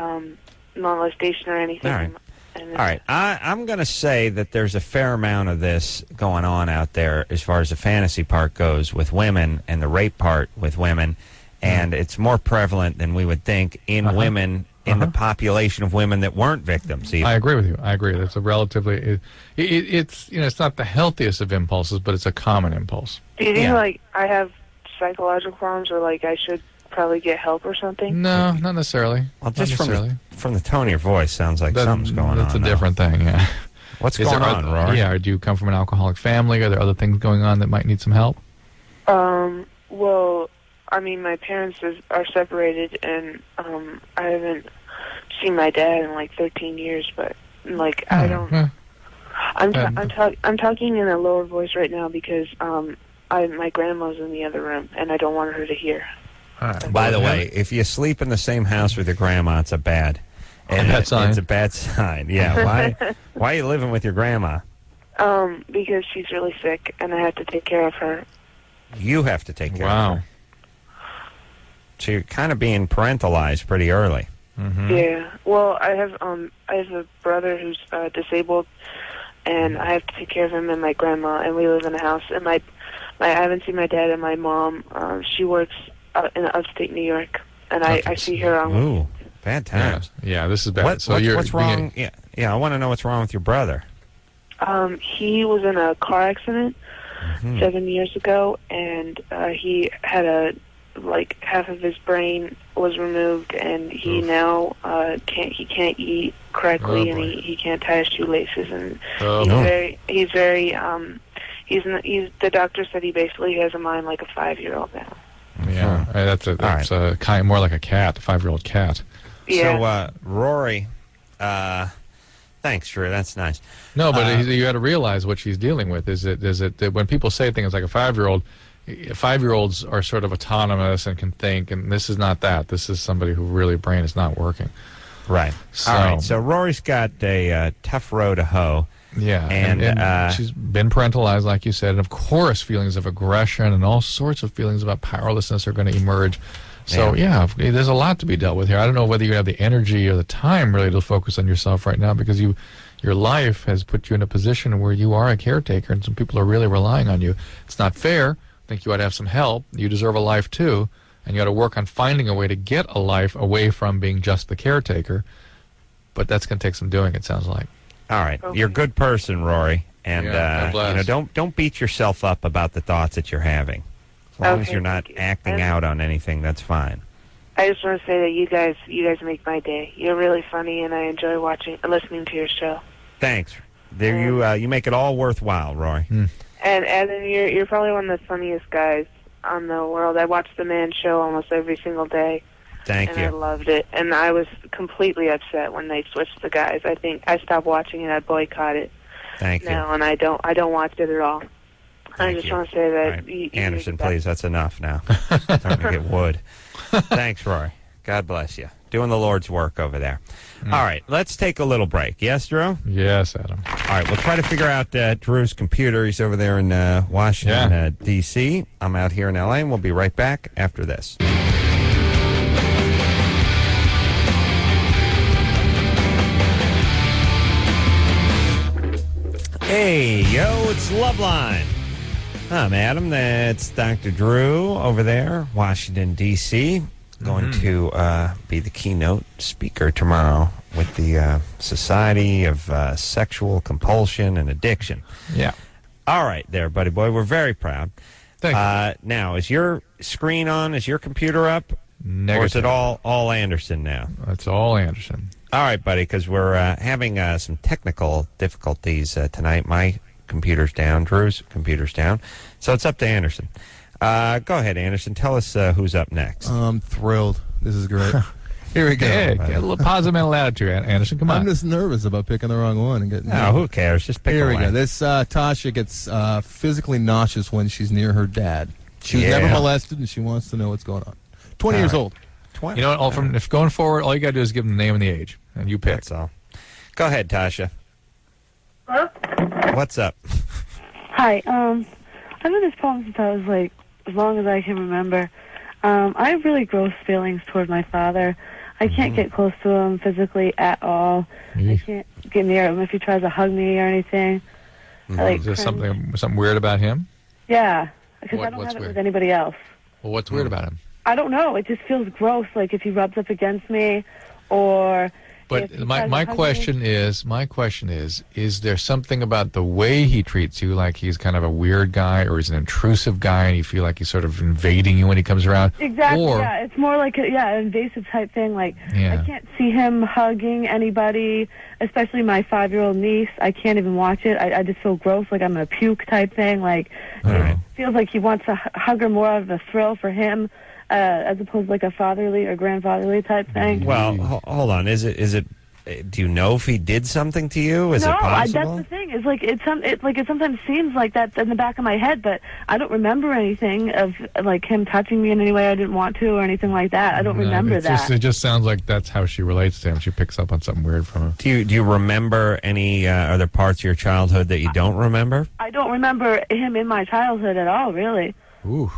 Speaker 15: molestation or anything.
Speaker 2: All right. All right. I'm going to say that there's a fair amount of this going on out there as far as the fantasy part goes with women and the rape part with women, and it's more prevalent than we would think in women, in the population of women that weren't victims. Even.
Speaker 3: I agree with you. I agree. It's a relatively... It's it's not the healthiest of impulses, but it's a common impulse.
Speaker 15: Do you think I have psychological problems, or I should probably get help or something?
Speaker 3: No, not necessarily.
Speaker 2: Well, just from the tone of your voice, sounds like something's going on.
Speaker 3: That's a different thing, yeah.
Speaker 2: What's going on, Rory?
Speaker 3: Yeah, do you come from an alcoholic family? Are there other things going on that might need some help?
Speaker 15: Well, I mean, my parents are separated, and I haven't seen my dad in 13 years, but I don't... I'm talking in a lower voice right now because my grandma's in the other room, and I don't want her to hear.
Speaker 2: By the way, if you sleep in the same house with your grandma, it's a bad sign. It's a bad sign. Yeah. Why are you living with your grandma?
Speaker 15: Because she's really sick, and I have to take care of her.
Speaker 2: You have to take care of her. So you're kind of being parentalized pretty early.
Speaker 3: Mm-hmm.
Speaker 15: Yeah. Well, I have a brother who's disabled, and I have to take care of him and my grandma, and we live in a house. And I haven't seen my dad and my mom. She works in upstate New York, and I see her on.
Speaker 2: Ooh, bad times.
Speaker 3: Yeah, this is bad.
Speaker 2: What's wrong? Yeah, I want to know what's wrong with your brother.
Speaker 15: He was in a car accident 7 years ago, and he had half of his brain was removed, and he now can't eat correctly, and he can't tie his shoelaces, and he's the doctor said he basically has a mind like a 5-year-old now.
Speaker 3: Yeah, that's a kind more like a cat, a 5-year-old cat.
Speaker 15: Yeah.
Speaker 2: So Rory, thanks, Drew. That's nice.
Speaker 3: No, but you got to realize what she's dealing with. Is that when people say things like a 5-year-old, 5-year-olds are sort of autonomous and can think, and this is not that. This is somebody who really brain is not working.
Speaker 2: Right. All right. So Rory's got a tough row to hoe.
Speaker 3: Yeah, and she's been parentalized, like you said, and of course feelings of aggression and all sorts of feelings about powerlessness are going to emerge. So, there's a lot to be dealt with here. I don't know whether you have the energy or the time really to focus on yourself right now, because your life has put you in a position where you are a caretaker and some people are really relying on you. It's not fair. I think you ought to have some help. You deserve a life too, and you ought to work on finding a way to get a life away from being just the caretaker. But that's going to take some doing, it sounds like.
Speaker 2: All right. Okay. You're a good person, Rory, and don't beat yourself up about the thoughts that you're having. As long as you're not acting out on anything, that's fine.
Speaker 15: I just want to say that you guys make my day. You're really funny, and I enjoy listening to your show.
Speaker 2: Thanks. You make it all worthwhile, Rory.
Speaker 15: And then you're probably one of the funniest guys on the world. I watch the Man Show almost every single day.
Speaker 2: Thank you.
Speaker 15: And I loved it. And I was completely upset when they switched the guys. I think I stopped watching it. I boycott it.
Speaker 2: Thank you.
Speaker 15: Now, and I don't watch it at all. I just want to say that.
Speaker 2: Right. Anderson, please, that's enough now. Starting to get wood. Thanks, Rory. God bless you. Doing the Lord's work over there. All right, let's take a little break. Yes, Drew?
Speaker 3: Yes, Adam.
Speaker 2: All right, we'll try to figure out Drew's computer. He's over there in Washington, D.C. I'm out here in L.A., and we'll be right back after this. Hey, yo, it's Loveline. I'm Adam. That's Dr. Drew over there, Washington, D.C., going to be the keynote speaker tomorrow with the Society of Sexual Compulsion and Addiction.
Speaker 3: Yeah.
Speaker 2: All right there, buddy boy. We're very proud.
Speaker 3: Thank you.
Speaker 2: Now, is your screen on? Is your computer up?
Speaker 3: Negative.
Speaker 2: Or is it all Anderson now?
Speaker 3: It's all Anderson.
Speaker 2: All right, buddy, because we're having some technical difficulties tonight. My computer's down. Drew's computer's down. So it's up to Anderson. Go ahead, Anderson. Tell us who's up next.
Speaker 5: I'm thrilled. This is great. Here we go.
Speaker 3: Hey, get a little positive mental attitude, Anderson. Come on.
Speaker 5: I'm just nervous about picking the wrong one. And getting.
Speaker 2: No, who cares? Just pick
Speaker 5: Here we
Speaker 2: one.
Speaker 5: go. This Tasha gets physically nauseous when she's near her dad. She was never molested, and she wants to know what's going on. 20 years old.
Speaker 2: 20.
Speaker 3: You know what? If going forward, all you got to do is give them the name and the age, and you pick.
Speaker 2: That's all. Go ahead, Tasha.
Speaker 16: Hello?
Speaker 2: What's up?
Speaker 16: Hi. I've had this problem since I was as long as I can remember. I have really gross feelings toward my father. I can't get close to him physically at all. I can't get near him if he tries to hug me or anything.
Speaker 3: Is there something weird about him?
Speaker 16: Yeah, because I don't have it with anybody else.
Speaker 3: Well, what's weird about him?
Speaker 16: I don't know. It just feels gross, like if he rubs up against me or...
Speaker 3: But my question is, is there something about the way he treats you, like he's kind of a weird guy or he's an intrusive guy and you feel like he's sort of invading you when he comes around?
Speaker 16: Exactly, yeah. It's more like an invasive type thing. Like, I can't see him hugging anybody, especially my 5-year-old niece. I can't even watch it. I just feel gross, like I'm a puke type thing. Like, it feels like he wants to hug her more out of a thrill for him. As opposed to like a fatherly or grandfatherly type thing.
Speaker 2: Well, hold on. Is it? Do you know if he did something to you? Is it possible?
Speaker 16: That's the thing. Is like it sometimes seems like that in the back of my head, but I don't remember anything of like him touching me in any way I didn't want to or anything like that. I don't remember that.
Speaker 3: It just sounds like that's how she relates to him. She picks up on something weird from him.
Speaker 2: Do you remember any other parts of your childhood that you don't remember?
Speaker 16: I don't remember him in my childhood at all, really.
Speaker 3: Ooh.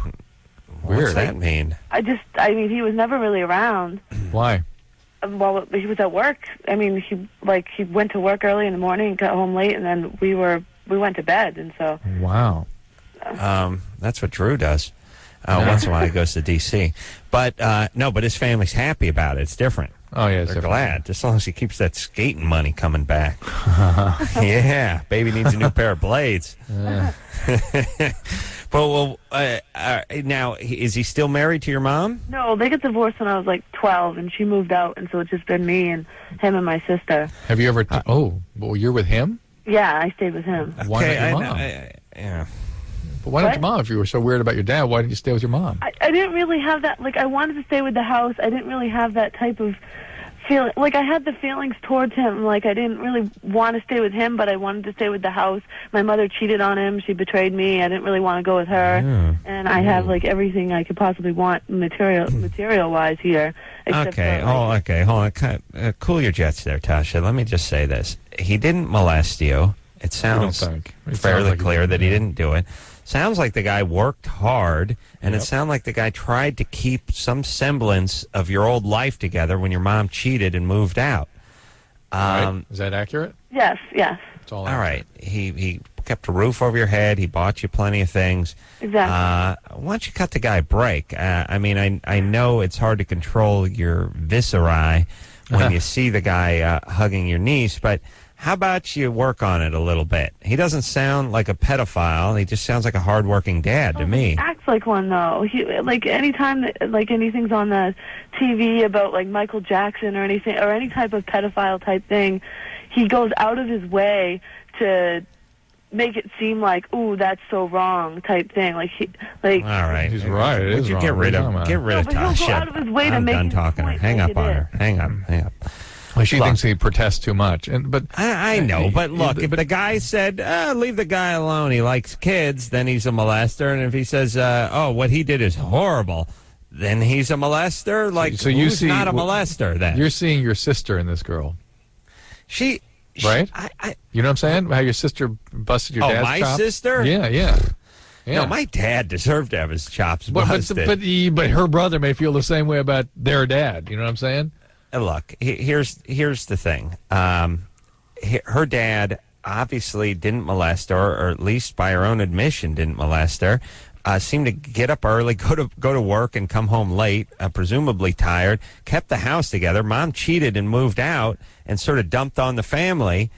Speaker 2: Weird. What's that mean?
Speaker 16: I mean, he was never really around.
Speaker 3: Why?
Speaker 16: Well, he was at work. I mean, he went to work early in the morning, got home late, and then we went to bed, and so.
Speaker 3: Wow.
Speaker 2: That's what Drew does. Once in a while he goes to D.C. But, no, but his family's happy about it. It's different.
Speaker 3: Oh, yeah.
Speaker 2: They're glad. Just as long as he keeps that skating money coming back. Yeah. Baby needs a new pair of blades. But, now, is he still married to your mom?
Speaker 16: No, they got divorced when I was like 12, and she moved out, and so it's just been me and him and my sister.
Speaker 3: Have you ever... well, you're with him?
Speaker 16: Yeah, I stayed with him.
Speaker 3: Why not your mom?
Speaker 2: Yeah.
Speaker 3: But why not your mom? If you were so weird about your dad, why didn't you stay with your mom?
Speaker 16: I didn't really have that. Like, I wanted to stay with the house. I didn't really have that type of feeling. Like, I had the feelings towards him. Like, I didn't really want to stay with him, but I wanted to stay with the house. My mother cheated on him. She betrayed me. I didn't really want to go with her.
Speaker 2: Yeah.
Speaker 16: And I have, like, everything I could possibly want material-wise here.
Speaker 2: Okay, hold on. Cool your jets there, Tasha. Let me just say this. He didn't molest you. It sounds fairly clear that he didn't do it. Sounds like the guy worked hard, and it sounded like the guy tried to keep some semblance of your old life together when your mom cheated and moved out.
Speaker 3: Right. Is that accurate?
Speaker 16: Yes.
Speaker 3: It's all
Speaker 2: right. He kept a roof over your head. He bought you plenty of things.
Speaker 16: Exactly.
Speaker 2: Why don't you cut the guy a break? I mean, I know it's hard to control your viscerae when you see the guy hugging your niece, but... How about you work on it a little bit? He doesn't sound like a pedophile. He just sounds like a hardworking dad to me.
Speaker 16: He acts like one, though. Like, anytime that, like, anything's on the TV about, like, Michael Jackson or anything, or any type of pedophile type thing, he goes out of his way to make it seem like, ooh, that's so wrong type thing. Like,
Speaker 2: all right.
Speaker 3: He's right. It is wrong.
Speaker 2: Get rid of Tasha.
Speaker 16: He'll go out of his way to
Speaker 2: I'm
Speaker 16: make
Speaker 2: done
Speaker 16: his
Speaker 2: talking.
Speaker 16: point
Speaker 2: Hang
Speaker 16: like
Speaker 2: up on her. Hang up.
Speaker 3: Well, she thinks he protests too much, but
Speaker 2: I know. But look, if the guy said, "Leave the guy alone. He likes kids," then he's a molester. And if he says, "Oh, what he did is horrible," then he's a molester. Like,
Speaker 3: so you
Speaker 2: who's
Speaker 3: see,
Speaker 2: not a molester? Then
Speaker 3: you're seeing your sister in this girl. Right? You know what I'm saying? How your sister busted your dad's
Speaker 2: my
Speaker 3: chops?
Speaker 2: sister?
Speaker 3: Yeah.
Speaker 2: No, my dad deserved to have his chops
Speaker 3: busted. But her brother may feel the same way about their dad. You know what I'm saying?
Speaker 2: Look, here's the thing. Her dad obviously didn't molest her, or at least by her own admission didn't molest her. Seemed to get up early, go to work, and come home late, presumably tired. Kept the house together. Mom cheated and moved out, and sort of dumped on the family.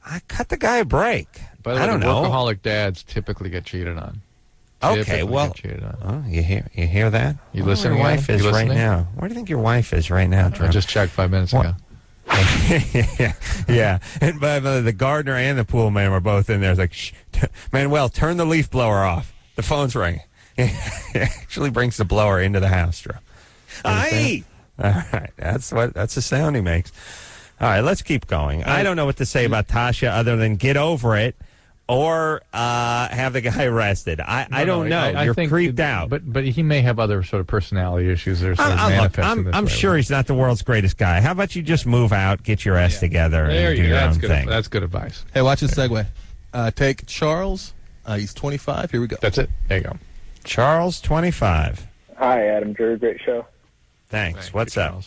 Speaker 2: I cut the guy a break.
Speaker 3: By the way,
Speaker 2: I don't know.
Speaker 3: Workaholic dads typically get cheated on.
Speaker 2: Okay, well, you hear that?
Speaker 3: You listen.
Speaker 2: Where your wife is right now. Where do you think your wife is right now, Drew?
Speaker 3: I just checked 5 minutes ago.
Speaker 2: yeah. And by the gardener and the pool man were both in there. It's like, shh, Manuel, turn the leaf blower off. The phone's ringing. He actually brings the blower into the house, Drew. Aye. All right, that's the sound he makes. All right, let's keep going. I don't know what to say about Tasha other than get over it. Or have the guy arrested. I don't know. You're creeped out.
Speaker 3: But he may have other sort of personality issues that are sort of manifesting
Speaker 2: I'm sure he's not the world's greatest guy. How about you just move out, get your ass together, and do your own thing?
Speaker 3: That's good advice.
Speaker 5: Hey, watch this segue. Take Charles. He's 25. Here we go.
Speaker 3: That's it. There you go.
Speaker 2: Charles, 25.
Speaker 17: Hi, Adam. Drew, great show.
Speaker 2: Thanks. What's up?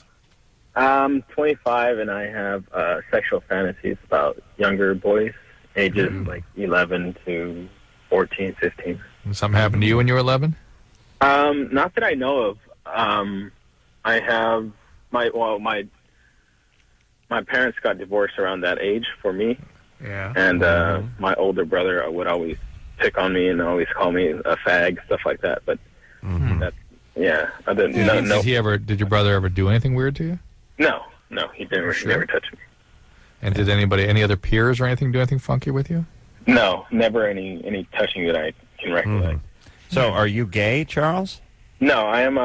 Speaker 17: I'm 25, and I have sexual fantasies about younger boys. Ages like 11 to 14, 15.
Speaker 3: Something happened to you when you were 11?
Speaker 17: Not that I know of. I have my parents got divorced around that age for me.
Speaker 3: Yeah.
Speaker 17: And my older brother would always pick on me and always call me a fag, stuff like that. But that, I didn't. No.
Speaker 3: Did your brother ever do anything weird to you?
Speaker 17: No, he didn't. He never touched me.
Speaker 3: And did any other peers or anything do anything funky with you?
Speaker 17: No, never any touching that I can recollect.
Speaker 2: So, are you gay, Charles?
Speaker 17: No, I am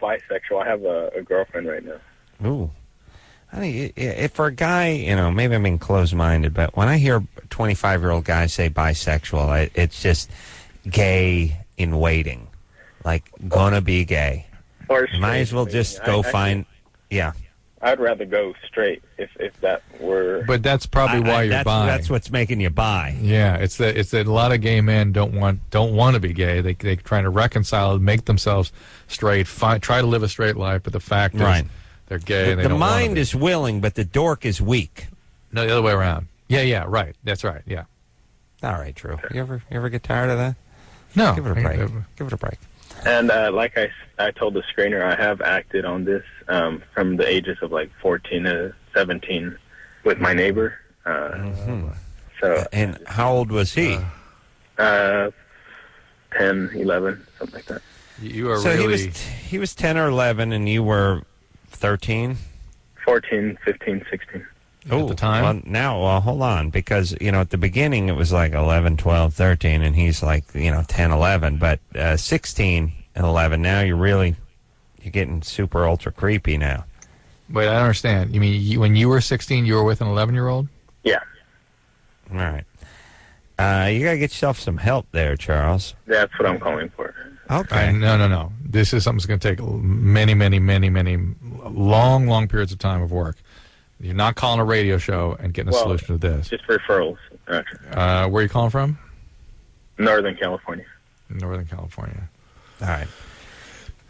Speaker 17: bisexual. I have a girlfriend right now.
Speaker 2: Ooh. I mean, if for a guy, maybe I'm being closed-minded, but when I hear a 25-year-old guy say bisexual, it's just gay in waiting. Like, gonna be gay.
Speaker 17: Or
Speaker 2: might as well just go find... Yeah.
Speaker 17: I'd rather go straight if that were.
Speaker 3: But that's probably why you're buying.
Speaker 2: That's what's making you buy.
Speaker 3: Yeah, it's that a lot of gay men don't want to be gay. They trying to reconcile, make themselves straight, try to live a straight life. But the fact is, they're gay. And they
Speaker 2: the
Speaker 3: don't
Speaker 2: mind is willing, but the dork is weak.
Speaker 3: No, the other way around. Yeah, right. That's right. Yeah.
Speaker 2: All right, Drew. You ever get tired of that?
Speaker 3: No.
Speaker 2: Give it a break. Give it a break.
Speaker 17: And like I told the screener, I have acted on this from the ages of like 14 to 17 with my neighbor. So.
Speaker 2: And how old was he?
Speaker 17: 10, 11, something like that.
Speaker 3: You are
Speaker 2: so
Speaker 3: really...
Speaker 2: he was 10 or 11, and you were 13?
Speaker 17: 14, 15, 16.
Speaker 3: At the time?
Speaker 2: Well, hold on, because, at the beginning it was like 11, 12, 13, and he's like, 10, 11. But 16 and 11, now you're getting super ultra creepy now.
Speaker 3: Wait, I don't understand. You mean when you were 16, you were with an 11-year-old?
Speaker 17: Yeah.
Speaker 2: All right. You got to get yourself some help there, Charles.
Speaker 17: That's what I'm calling for.
Speaker 2: Okay.
Speaker 3: No. This is something that's going to take many, many, many, many long periods of time of work. You're not calling a radio show and getting a solution to this.
Speaker 17: Just referrals.
Speaker 3: Where are you calling from?
Speaker 17: Northern California.
Speaker 3: Northern California.
Speaker 2: All right.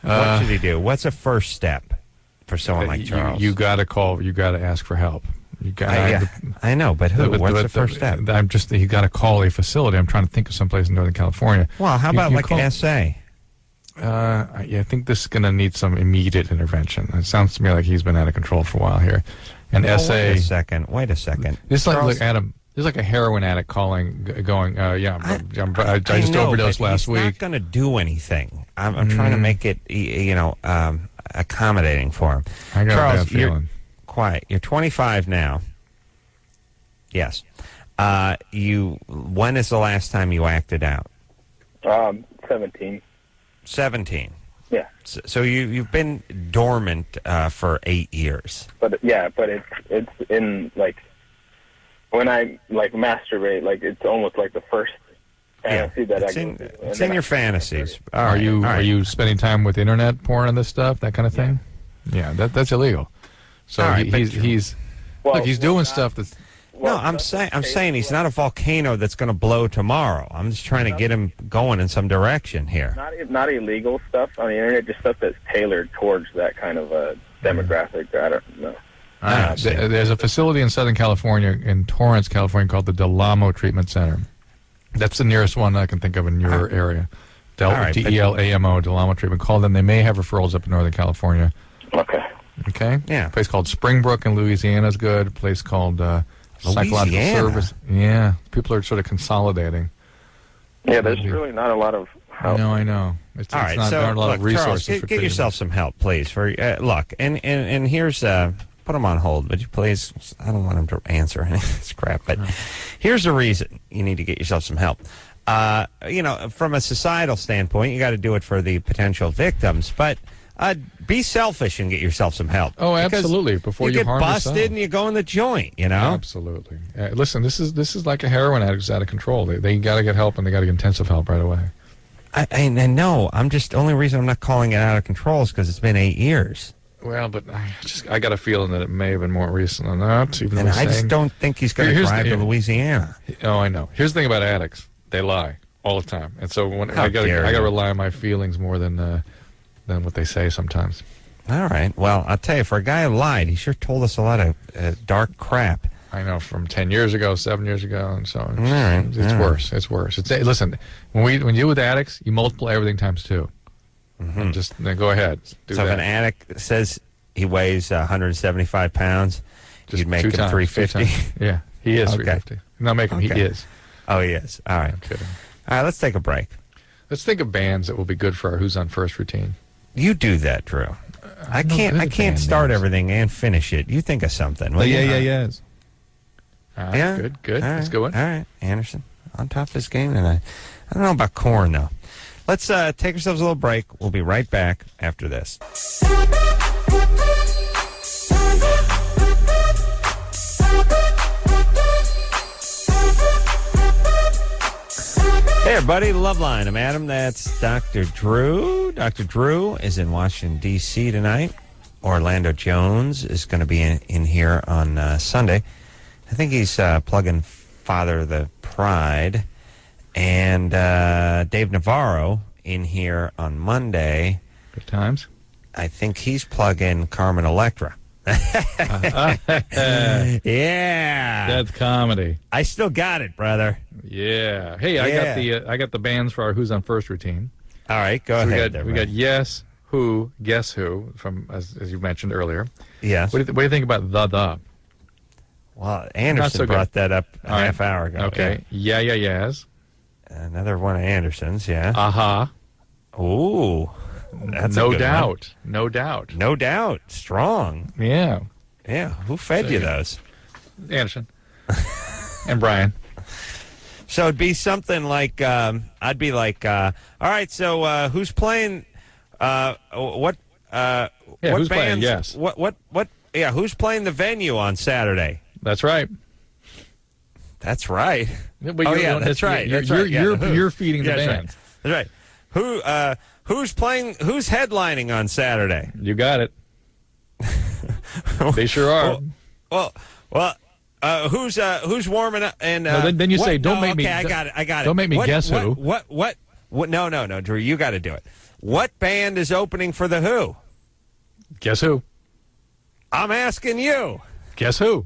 Speaker 2: What should he do? What's a first step for someone like Charles?
Speaker 3: You got to call. You got to ask for help.
Speaker 2: I know, but who? What's the first step?
Speaker 3: You got to call a facility. I'm trying to think of someplace in Northern California.
Speaker 2: Well, how about an SA?
Speaker 3: I think this is going to need some immediate intervention. It sounds to me like he's been out of control for a while here. And SA.
Speaker 2: Wait a second.
Speaker 3: This is like Adam. This is like a heroin addict calling, going, I just overdosed last week.
Speaker 2: He's not going to do anything. I'm trying to make it, accommodating for him.
Speaker 3: I got
Speaker 2: Charles,
Speaker 3: a bad feeling.
Speaker 2: Quiet. You're 25 now. Yes. When is the last time you acted out?
Speaker 17: 17.
Speaker 2: 17.
Speaker 17: Yeah.
Speaker 2: So you've been dormant for 8 years.
Speaker 17: But it's in like when I like masturbate, like it's almost like the first fantasy that I go through.
Speaker 2: It's in your fantasies.
Speaker 3: Are you spending time with internet porn and this stuff, that kind of thing? Yeah, that's illegal. So he's doing stuff that's.
Speaker 2: No, I'm saying he's not a volcano that's going to blow tomorrow. I'm just trying to get him going in some direction here.
Speaker 17: Not illegal stuff on the internet, just stuff that's tailored towards that kind of a demographic. I don't know.
Speaker 3: There's a facility in Southern California, in Torrance, California, called the Del Amo Treatment Center. That's the nearest one I can think of in your area. DELAMO, Del Amo Treatment. Call them. They may have referrals up in Northern California. Okay?
Speaker 2: Yeah.
Speaker 3: A place called Springbrook in Louisiana is good. A place called Psychological Service. Yeah. People are sort of consolidating.
Speaker 17: Yeah, there's really not a lot of help.
Speaker 3: I know.
Speaker 2: All right,
Speaker 3: there aren't a lot of resources.
Speaker 2: Charles, get yourself some help, please. Look, and here's... put him on hold, would you please? I don't want him to answer any of this crap, but here's the reason you need to get yourself some help. From a societal standpoint, you got to do it for the potential victims, but be selfish and get yourself some help.
Speaker 3: Oh, absolutely! Before you
Speaker 2: get
Speaker 3: harm
Speaker 2: busted
Speaker 3: yourself.
Speaker 2: And you go in the joint,
Speaker 3: Absolutely. Listen, this is like a heroin addict who's out of control. They got to get help, and they got to get intensive help right away.
Speaker 2: I know. The only reason I'm not calling it out of control is because it's been 8 years.
Speaker 3: Well, but I got a feeling that it may have been more recent than that. Even
Speaker 2: I just don't think he's going to drive to Louisiana.
Speaker 3: Oh, I know. Here's the thing about addicts: they lie all the time, and so when I got to rely on my feelings more than what they say sometimes.
Speaker 2: All right. Well, I'll tell you, for a guy who lied, he sure told us a lot of dark crap.
Speaker 3: I know, from 10 years ago, 7 years ago, and so on.
Speaker 2: It's
Speaker 3: worse. It's worse. Listen, when you deal with addicts, you multiply everything times 2. And just go ahead.
Speaker 2: If an addict says he weighs 175 pounds, you'd make him 350.
Speaker 3: Yeah, he is 350. Not make him. He is.
Speaker 2: Oh, he is. All right.
Speaker 3: I'm kidding.
Speaker 2: All right. Let's take a break.
Speaker 3: Let's think of bands that will be good for our Who's on First routine.
Speaker 2: You do that, Drew. I can't start everything and finish it. You think of something.
Speaker 5: Yes.
Speaker 3: Yeah. Good. Let's go in.
Speaker 2: All right, Anderson on top of his game tonight. I don't know about Korn though. Let's take ourselves a little break. We'll be right back after this. Hey, everybody. Loveline. I'm Adam. That's Dr. Drew. Dr. Drew is in Washington, D.C. tonight. Orlando Jones is going to be in here on Sunday. I think he's plugging Father of the Pride. And Dave Navarro in here on Monday.
Speaker 3: Good times.
Speaker 2: I think he's plugging Carmen Electra. Yeah.
Speaker 3: That's comedy.
Speaker 2: I still got it, brother.
Speaker 3: Yeah. Hey,
Speaker 2: Yeah.
Speaker 3: I got the bands for our Who's on First routine.
Speaker 2: All right, go ahead.
Speaker 3: We got Yes, Who, Guess Who, from as you mentioned earlier.
Speaker 2: Yes.
Speaker 3: What do you think about the?
Speaker 2: Well, Anderson
Speaker 3: so
Speaker 2: brought
Speaker 3: good.
Speaker 2: that up a half hour ago.
Speaker 3: Okay. Yeah, yes.
Speaker 2: Another one of Anderson's, yeah.
Speaker 3: Aha.
Speaker 2: Ooh. That's a
Speaker 3: No
Speaker 2: good
Speaker 3: doubt.
Speaker 2: one.
Speaker 3: No doubt.
Speaker 2: No doubt. Strong.
Speaker 3: Yeah.
Speaker 2: Yeah. Who fed you those?
Speaker 3: Anderson. And Brian.
Speaker 2: So it'd be something like, I'd be like, all right, so who's playing, what
Speaker 3: who's playing?
Speaker 2: bands,
Speaker 3: Yes.
Speaker 2: Who's playing the venue on Saturday?
Speaker 3: That's right.
Speaker 2: That's right.
Speaker 3: Yeah, but
Speaker 2: that's right.
Speaker 3: You're feeding the
Speaker 2: that's
Speaker 3: band.
Speaker 2: Right. That's right. Who's headlining on Saturday?
Speaker 3: You got it. They sure are.
Speaker 2: Well, who's warming up? And
Speaker 3: then you say, don't make me.
Speaker 2: Okay, I got it.
Speaker 3: Don't make me guess who.
Speaker 2: What? No, Drew, you got to do it. What band is opening for the Who?
Speaker 3: Guess who?
Speaker 2: I'm asking you.
Speaker 3: Guess who?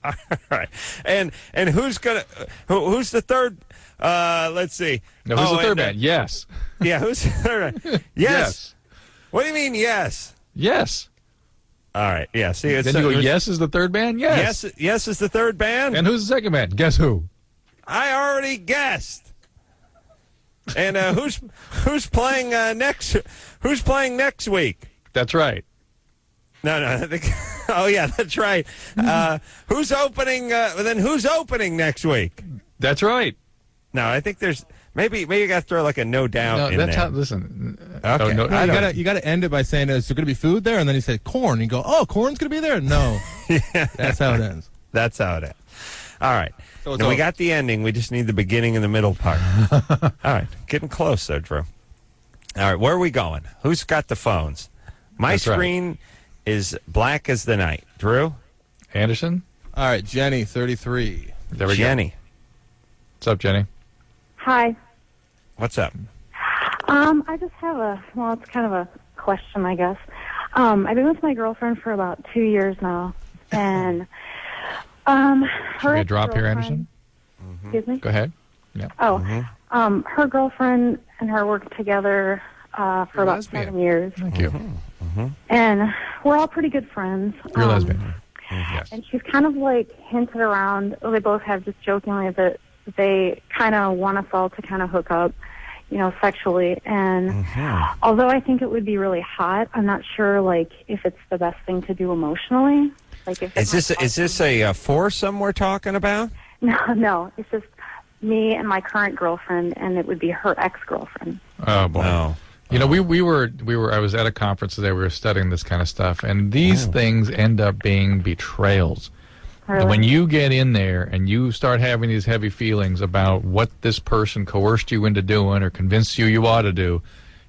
Speaker 2: All right. And who's the third? Let's see.
Speaker 3: No, who's the third band? Yes.
Speaker 2: Yeah, who's the third band? Yes. What do you mean, yes?
Speaker 3: Yes.
Speaker 2: All right. Yeah. See,
Speaker 3: then you go, yes is the third band? Yes.
Speaker 2: Yes is the third band.
Speaker 3: And who's the second band? Guess who?
Speaker 2: I already guessed. And who's playing next? Who's playing next week?
Speaker 3: That's right.
Speaker 2: No. Oh yeah, that's right. Who's opening? Then who's opening next week?
Speaker 3: That's right.
Speaker 2: No, I think there's maybe you got to throw like a no doubt in
Speaker 3: that's
Speaker 2: there.
Speaker 3: how. Listen.
Speaker 2: Okay.
Speaker 3: No,
Speaker 5: you got to end it by saying, "Is there going to be food there?" And then you say corn. You go, "Oh, corn's going to be there." No,
Speaker 2: yeah,
Speaker 5: that's how it ends.
Speaker 2: That's how it ends. All right.
Speaker 5: So
Speaker 2: we got the ending. We just need the beginning and the middle part. All right. Getting close, though, Drew. All right. Where are we going? Who's got the phones? My screen is black as the night. Drew?
Speaker 3: Anderson?
Speaker 5: All right. Jenny, 33.
Speaker 3: There we
Speaker 2: Jenny.
Speaker 3: go. What's up, Jenny?
Speaker 18: Hi.
Speaker 2: What's up?
Speaker 18: I just have it's kind of a question, I guess. I've been with my girlfriend for about 2 years now, and
Speaker 3: Should we drop here, Anderson?
Speaker 18: Excuse me?
Speaker 3: Go ahead. Yeah.
Speaker 18: Oh, her girlfriend and her worked together for about
Speaker 3: lesbian.
Speaker 18: 7 years.
Speaker 3: Thank you.
Speaker 18: And we're all pretty good friends.
Speaker 3: You're a lesbian. Yes.
Speaker 18: And she's kind of like hinted around, they both have just jokingly that they kind of want us all to kind of hook up, sexually. And although I think it would be really hot, I'm not sure, like, if it's the best thing to do emotionally. Like, if
Speaker 2: Is this a foursome we're talking about?
Speaker 18: No, it's just me and my current girlfriend, and it would be her ex-girlfriend.
Speaker 3: Oh boy.
Speaker 2: No.
Speaker 3: We were. I was at a conference today. We were studying this kind of stuff, and these things end up being betrayals.
Speaker 18: Really?
Speaker 3: And when you get in there and you start having these heavy feelings about what this person coerced you into doing or convinced you ought to do,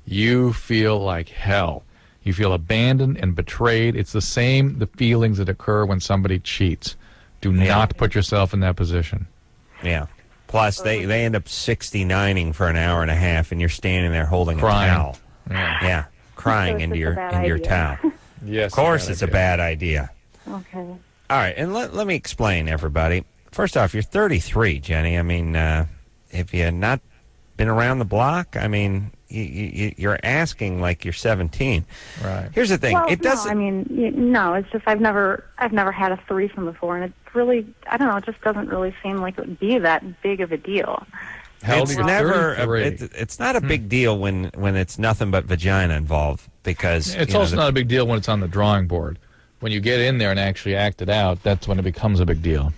Speaker 3: you feel like hell. You feel abandoned and betrayed. It's the feelings that occur when somebody cheats. Do not put yourself in that position.
Speaker 2: Yeah. Plus, they end up 69ing for an hour and a half, and you're standing there holding
Speaker 3: Crying.
Speaker 2: a towel.
Speaker 3: Yeah.
Speaker 2: Crying
Speaker 18: So it's
Speaker 2: into
Speaker 18: just
Speaker 2: your
Speaker 18: a bad
Speaker 2: towel.
Speaker 3: Yes.
Speaker 2: Of course, it's a bad idea.
Speaker 18: Okay.
Speaker 2: All right, and let me explain, everybody. First off, you're 33, Jenny. I mean, have you not been around the block? I mean, you're asking like you're 17.
Speaker 3: Right.
Speaker 2: Here's the thing.
Speaker 18: Well,
Speaker 2: It doesn't.
Speaker 18: No, I mean, no. It's just I've never had a threesome before, and it's really, I don't know. It just doesn't really seem like it would be that big of a deal.
Speaker 2: It's never. It's not a big deal when it's nothing but vagina involved, because
Speaker 3: It's also not a big deal when it's on the drawing board. When you get in there and actually act it out, that's when it becomes a big deal.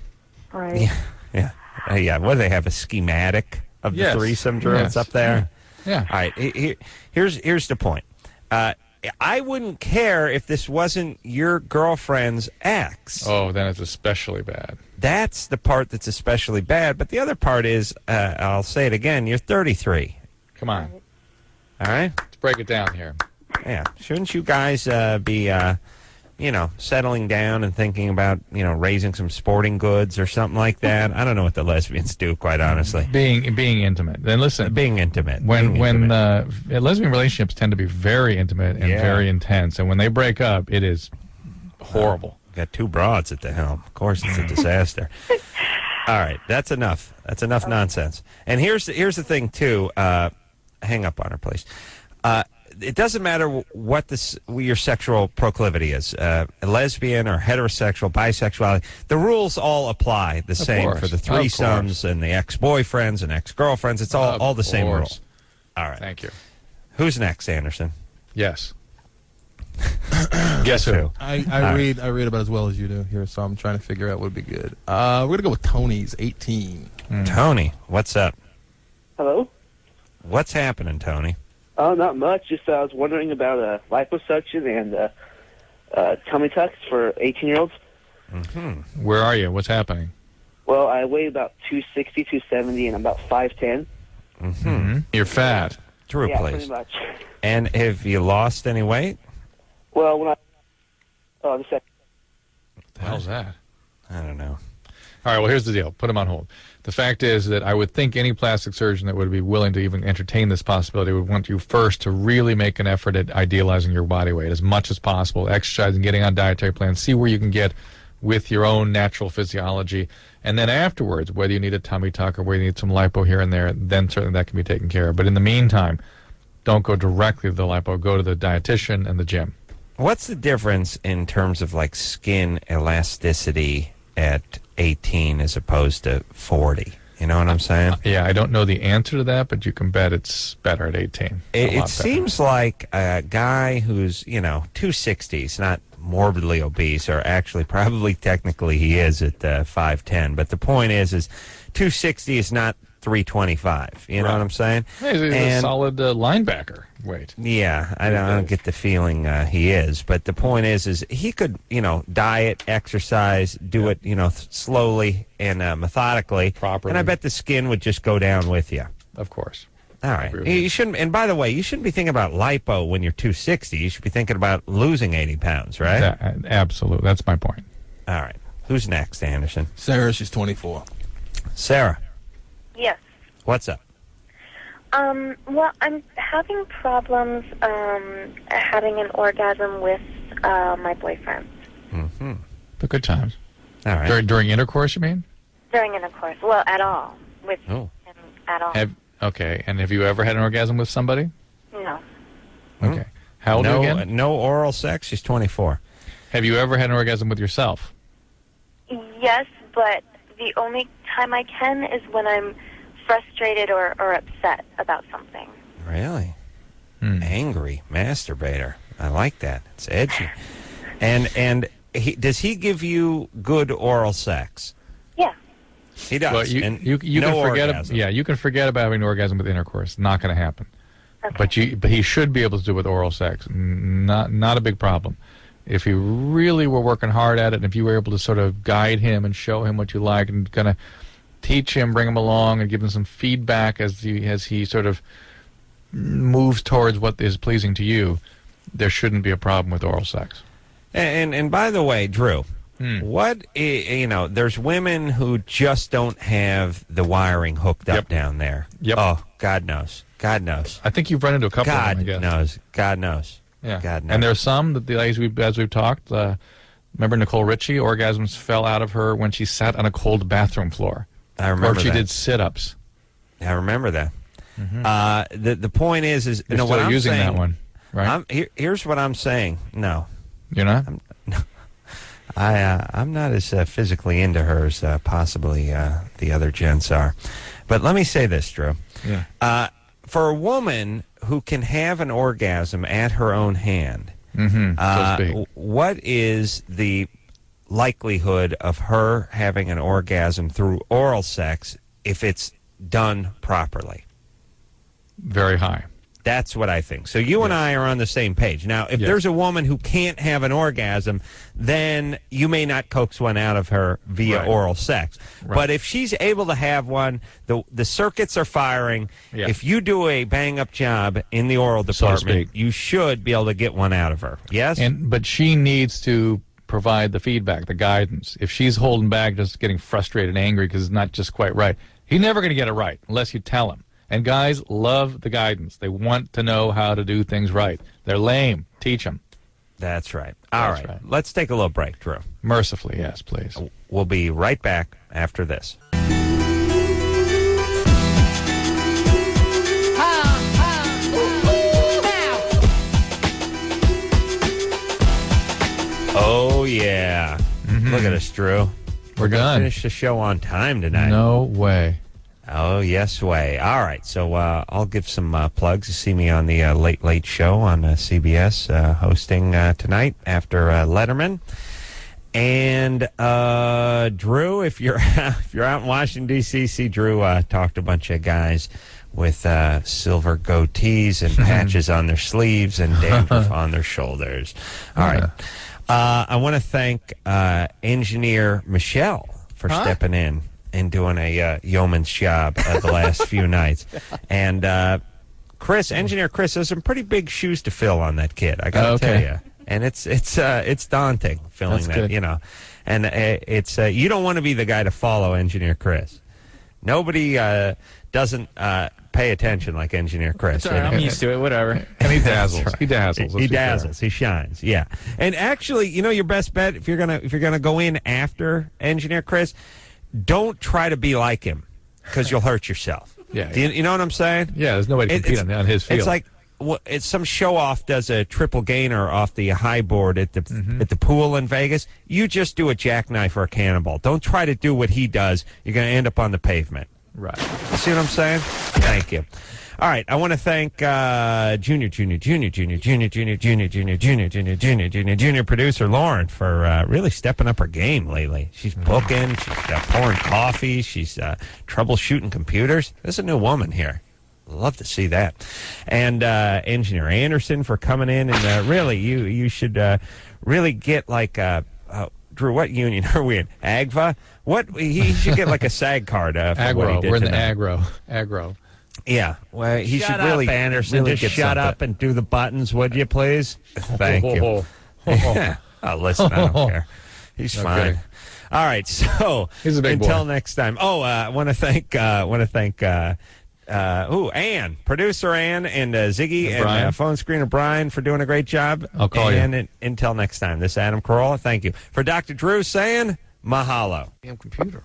Speaker 18: Right.
Speaker 2: Yeah. What do they have, a schematic of the threesome, Drew? It's up there.
Speaker 3: Yeah.
Speaker 2: All right. Here's the point. I wouldn't care if this wasn't your girlfriend's ex.
Speaker 3: Oh, then it's especially bad.
Speaker 2: That's the part that's especially bad. But the other part is, I'll say it again, you're 33.
Speaker 3: Come on.
Speaker 2: All right?
Speaker 3: Let's break it down here.
Speaker 2: Yeah. Shouldn't you guys be, settling down and thinking about, raising some sporting goods or something like that? I don't know what the lesbians do, quite honestly.
Speaker 3: Being intimate. Then listen.
Speaker 2: Being intimate.
Speaker 3: When lesbian relationships tend to be very intimate and very intense, and when they break up, it is Horrible.
Speaker 2: Got two broads at the helm. Of course, it's a disaster. All right, that's enough. That's enough nonsense. And here's the thing too. Hang up on her, please. It doesn't matter what your sexual proclivity is, lesbian or heterosexual, bisexuality. The rules all apply the same for the threesomes and the ex-boyfriends and ex-girlfriends. It's all the same rules. All right.
Speaker 3: Thank you.
Speaker 2: Who's next, Anderson?
Speaker 3: Yes. Guess who?
Speaker 5: I read about as well as you do here, so I'm trying to figure out what would be good. We're gonna go with Tony's 18.
Speaker 2: Tony, what's up?
Speaker 19: Hello?
Speaker 2: What's happening, Tony?
Speaker 19: Oh, not much. Just I was wondering about liposuction and tummy tucks for 18-year-olds.
Speaker 2: Mm-hmm.
Speaker 3: Where are you? What's happening?
Speaker 19: Well, I weigh about 260, 270, and I'm about 5'10".
Speaker 2: Mm-hmm.
Speaker 3: You're fat.
Speaker 2: Drew,
Speaker 19: yeah,
Speaker 2: please.
Speaker 19: pretty much.
Speaker 2: And have you lost any weight?
Speaker 19: Well, when the second.
Speaker 3: What the hell's that?
Speaker 2: I don't know.
Speaker 3: All right, well, here's the deal. Put him on hold. The fact is that I would think any plastic surgeon that would be willing to even entertain this possibility would want you first to really make an effort at idealizing your body weight as much as possible, exercising, getting on dietary plans, see where you can get with your own natural physiology. And then afterwards, whether you need a tummy tuck or whether you need some lipo here and there, then certainly that can be taken care of. But in the meantime, don't go directly to the lipo. Go to the dietitian and the gym.
Speaker 2: What's the difference in terms of like skin elasticity at 18 as opposed to 40? You know what I'm saying?
Speaker 3: Yeah, I don't know the answer to that, but you can bet it's better at 18.
Speaker 2: It seems like a guy who's, 260s, not morbidly obese, or actually probably technically he is at 5'10", but the point is 260 is not 325. You know what I'm saying?
Speaker 3: Hey, he's a solid linebacker weight.
Speaker 2: Yeah, I don't get the feeling he is, but the point is he could, diet, exercise, do it, slowly and methodically,
Speaker 3: properly,
Speaker 2: and I bet the skin would just go down with you.
Speaker 3: Of course.
Speaker 2: All right. You shouldn't. And by the way, you shouldn't be thinking about lipo when you're 260. You should be thinking about losing 80 pounds, right?
Speaker 3: Absolutely. That's my point.
Speaker 2: All right. Who's next, Anderson?
Speaker 5: Sarah, she's 24.
Speaker 2: Sarah.
Speaker 20: Yes.
Speaker 2: What's up?
Speaker 20: Well, I'm having problems having an orgasm with my boyfriend.
Speaker 2: Mm-hmm.
Speaker 3: The good times.
Speaker 2: All right.
Speaker 3: During intercourse, you mean?
Speaker 20: During intercourse. Well, at all. With him at all.
Speaker 3: Okay. And have you ever had an orgasm with somebody?
Speaker 20: No.
Speaker 3: Okay. How old are you again?
Speaker 2: No oral sex. She's 24.
Speaker 3: Have you ever had an orgasm with yourself?
Speaker 20: Yes, but the only time I can is when I'm frustrated or upset about something.
Speaker 2: Really? Angry masturbator. I like that. It's edgy. And does he give you good oral sex?
Speaker 20: Yeah.
Speaker 2: He does.
Speaker 3: Well, you
Speaker 2: no
Speaker 3: can forget.
Speaker 2: orgasm.
Speaker 3: You can forget about having an orgasm with intercourse. Not going to happen.
Speaker 20: Okay.
Speaker 3: But he should be able to do it with oral sex. Not a big problem. If you really were working hard at it, and if you were able to sort of guide him and show him what you like, and kind of teach him, bring him along, and give him some feedback as he sort of moves towards what is pleasing to you, there shouldn't be a problem with oral sex.
Speaker 2: And by the way, Drew, there's women who just don't have the wiring hooked up down there.
Speaker 3: Yep.
Speaker 2: Oh, God knows. God knows.
Speaker 3: I think you've run into a couple of them, I guess.
Speaker 2: knows. God knows.
Speaker 3: Yeah.
Speaker 2: God knows.
Speaker 3: And there's some that as we've talked, remember Nicole Richie? Orgasms fell out of her when she sat on a cold bathroom floor.
Speaker 2: I remember
Speaker 3: Or she
Speaker 2: that.
Speaker 3: did sit-ups.
Speaker 2: I remember that.
Speaker 3: Mm-hmm.
Speaker 2: The point is
Speaker 3: You're still
Speaker 2: what I'm
Speaker 3: using
Speaker 2: saying,
Speaker 3: that one, right?
Speaker 2: Here's what I'm saying. No.
Speaker 3: You're not?
Speaker 2: I'm not as physically into her as possibly the other gents are. But let me say this, Drew.
Speaker 3: Yeah.
Speaker 2: For a woman who can have an orgasm at her own hand,
Speaker 3: so to speak,
Speaker 2: what is the likelihood of her having an orgasm through oral sex if it's done properly?
Speaker 3: Very high.
Speaker 2: That's what I think. So you and I are on the same page. Now, if there's a woman who can't have an orgasm, then you may not coax one out of her via oral sex.
Speaker 3: Right.
Speaker 2: But if she's able to have one, the circuits are firing.
Speaker 3: Yeah.
Speaker 2: If you do a bang-up job in the oral department, you should be able to get one out of her. Yes?
Speaker 3: But she needs to provide the feedback, the guidance. If she's holding back, just getting frustrated and angry because it's not just quite right, he's never going to get it right unless you tell him. And guys love the guidance. They want to know how to do things right. They're lame. Teach them.
Speaker 2: That's right. All right. Let's take a little break, Drew.
Speaker 3: Mercifully, yes, please.
Speaker 2: We'll be right back after this. Oh, yeah. Look at us, Drew.
Speaker 3: We're done.
Speaker 2: Finish the show on time tonight.
Speaker 3: No way.
Speaker 2: Oh, yes way. All right, so I'll give some plugs. You see me on the Late Late Show on CBS hosting tonight after Letterman. And Drew, if you're out in Washington, D.C., see Drew talk to a bunch of guys with silver goatees and patches on their sleeves and dandruff on their shoulders. All right. I want to thank engineer Michelle for stepping in and doing a yeoman's job the last few nights. And engineer Chris, there's some pretty big shoes to fill on that kid, I got to tell you. And it's daunting filling
Speaker 5: That's
Speaker 2: that,
Speaker 5: good.
Speaker 2: you know. And it's you don't want to be the guy to follow engineer Chris. Nobody doesn't pay attention like engineer Chris.
Speaker 5: I'm used to it. Whatever.
Speaker 3: And he dazzles. He dazzles.
Speaker 2: He dazzles. He shines. Yeah. And actually, you know, your best bet if you're gonna go in after engineer Chris, don't try to be like him because you'll hurt yourself.
Speaker 3: Yeah.
Speaker 2: You know what I'm saying?
Speaker 3: Yeah. There's no way to compete on his field.
Speaker 2: It's like it's some show off does a triple gainer off the high board at the pool in Vegas. You just do a jackknife or a cannonball. Don't try to do what he does. You're going to end up on the pavement.
Speaker 3: Right.
Speaker 2: You see what I'm saying? Thank you. All right. I want to thank junior producer Lauren for really stepping up her game lately. She's booking. She's pouring coffee. She's troubleshooting computers. There's a new woman here. Love to see that. And engineer Anderson for coming in. And really, you should really get like Drew, what union are we in? AGVA? He should get like a SAG card.
Speaker 3: Agro. We're in the agro.
Speaker 2: Yeah. Well, he
Speaker 3: Shut
Speaker 2: should really,
Speaker 3: up, Anderson.
Speaker 2: really
Speaker 3: Just
Speaker 2: get
Speaker 3: shut
Speaker 2: up and do the buttons, would you, please? Thank you. Oh, listen, I don't care. He's fine.
Speaker 3: Okay.
Speaker 2: All right. So
Speaker 3: He's a big
Speaker 2: until
Speaker 3: boy.
Speaker 2: next time. Oh, I want to thank. Ann, producer Ann, and Ziggy, and phone screener Brian for doing a great job.
Speaker 3: I'll call you.
Speaker 2: And until next time, this is Adam Carolla. Thank you. For Dr. Drew saying, mahalo.
Speaker 3: Damn computer.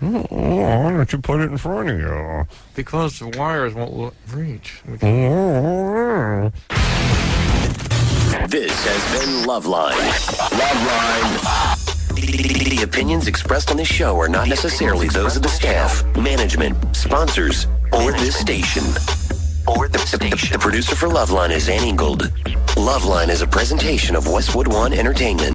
Speaker 2: Oh, why don't you put it in front of you?
Speaker 3: Because the wires won't reach.
Speaker 1: This has been Loveline. The opinions expressed on this show are not necessarily those of the staff, management, sponsors, or this station. The producer for Loveline is Ann Ingold. Loveline is a presentation of Westwood One Entertainment.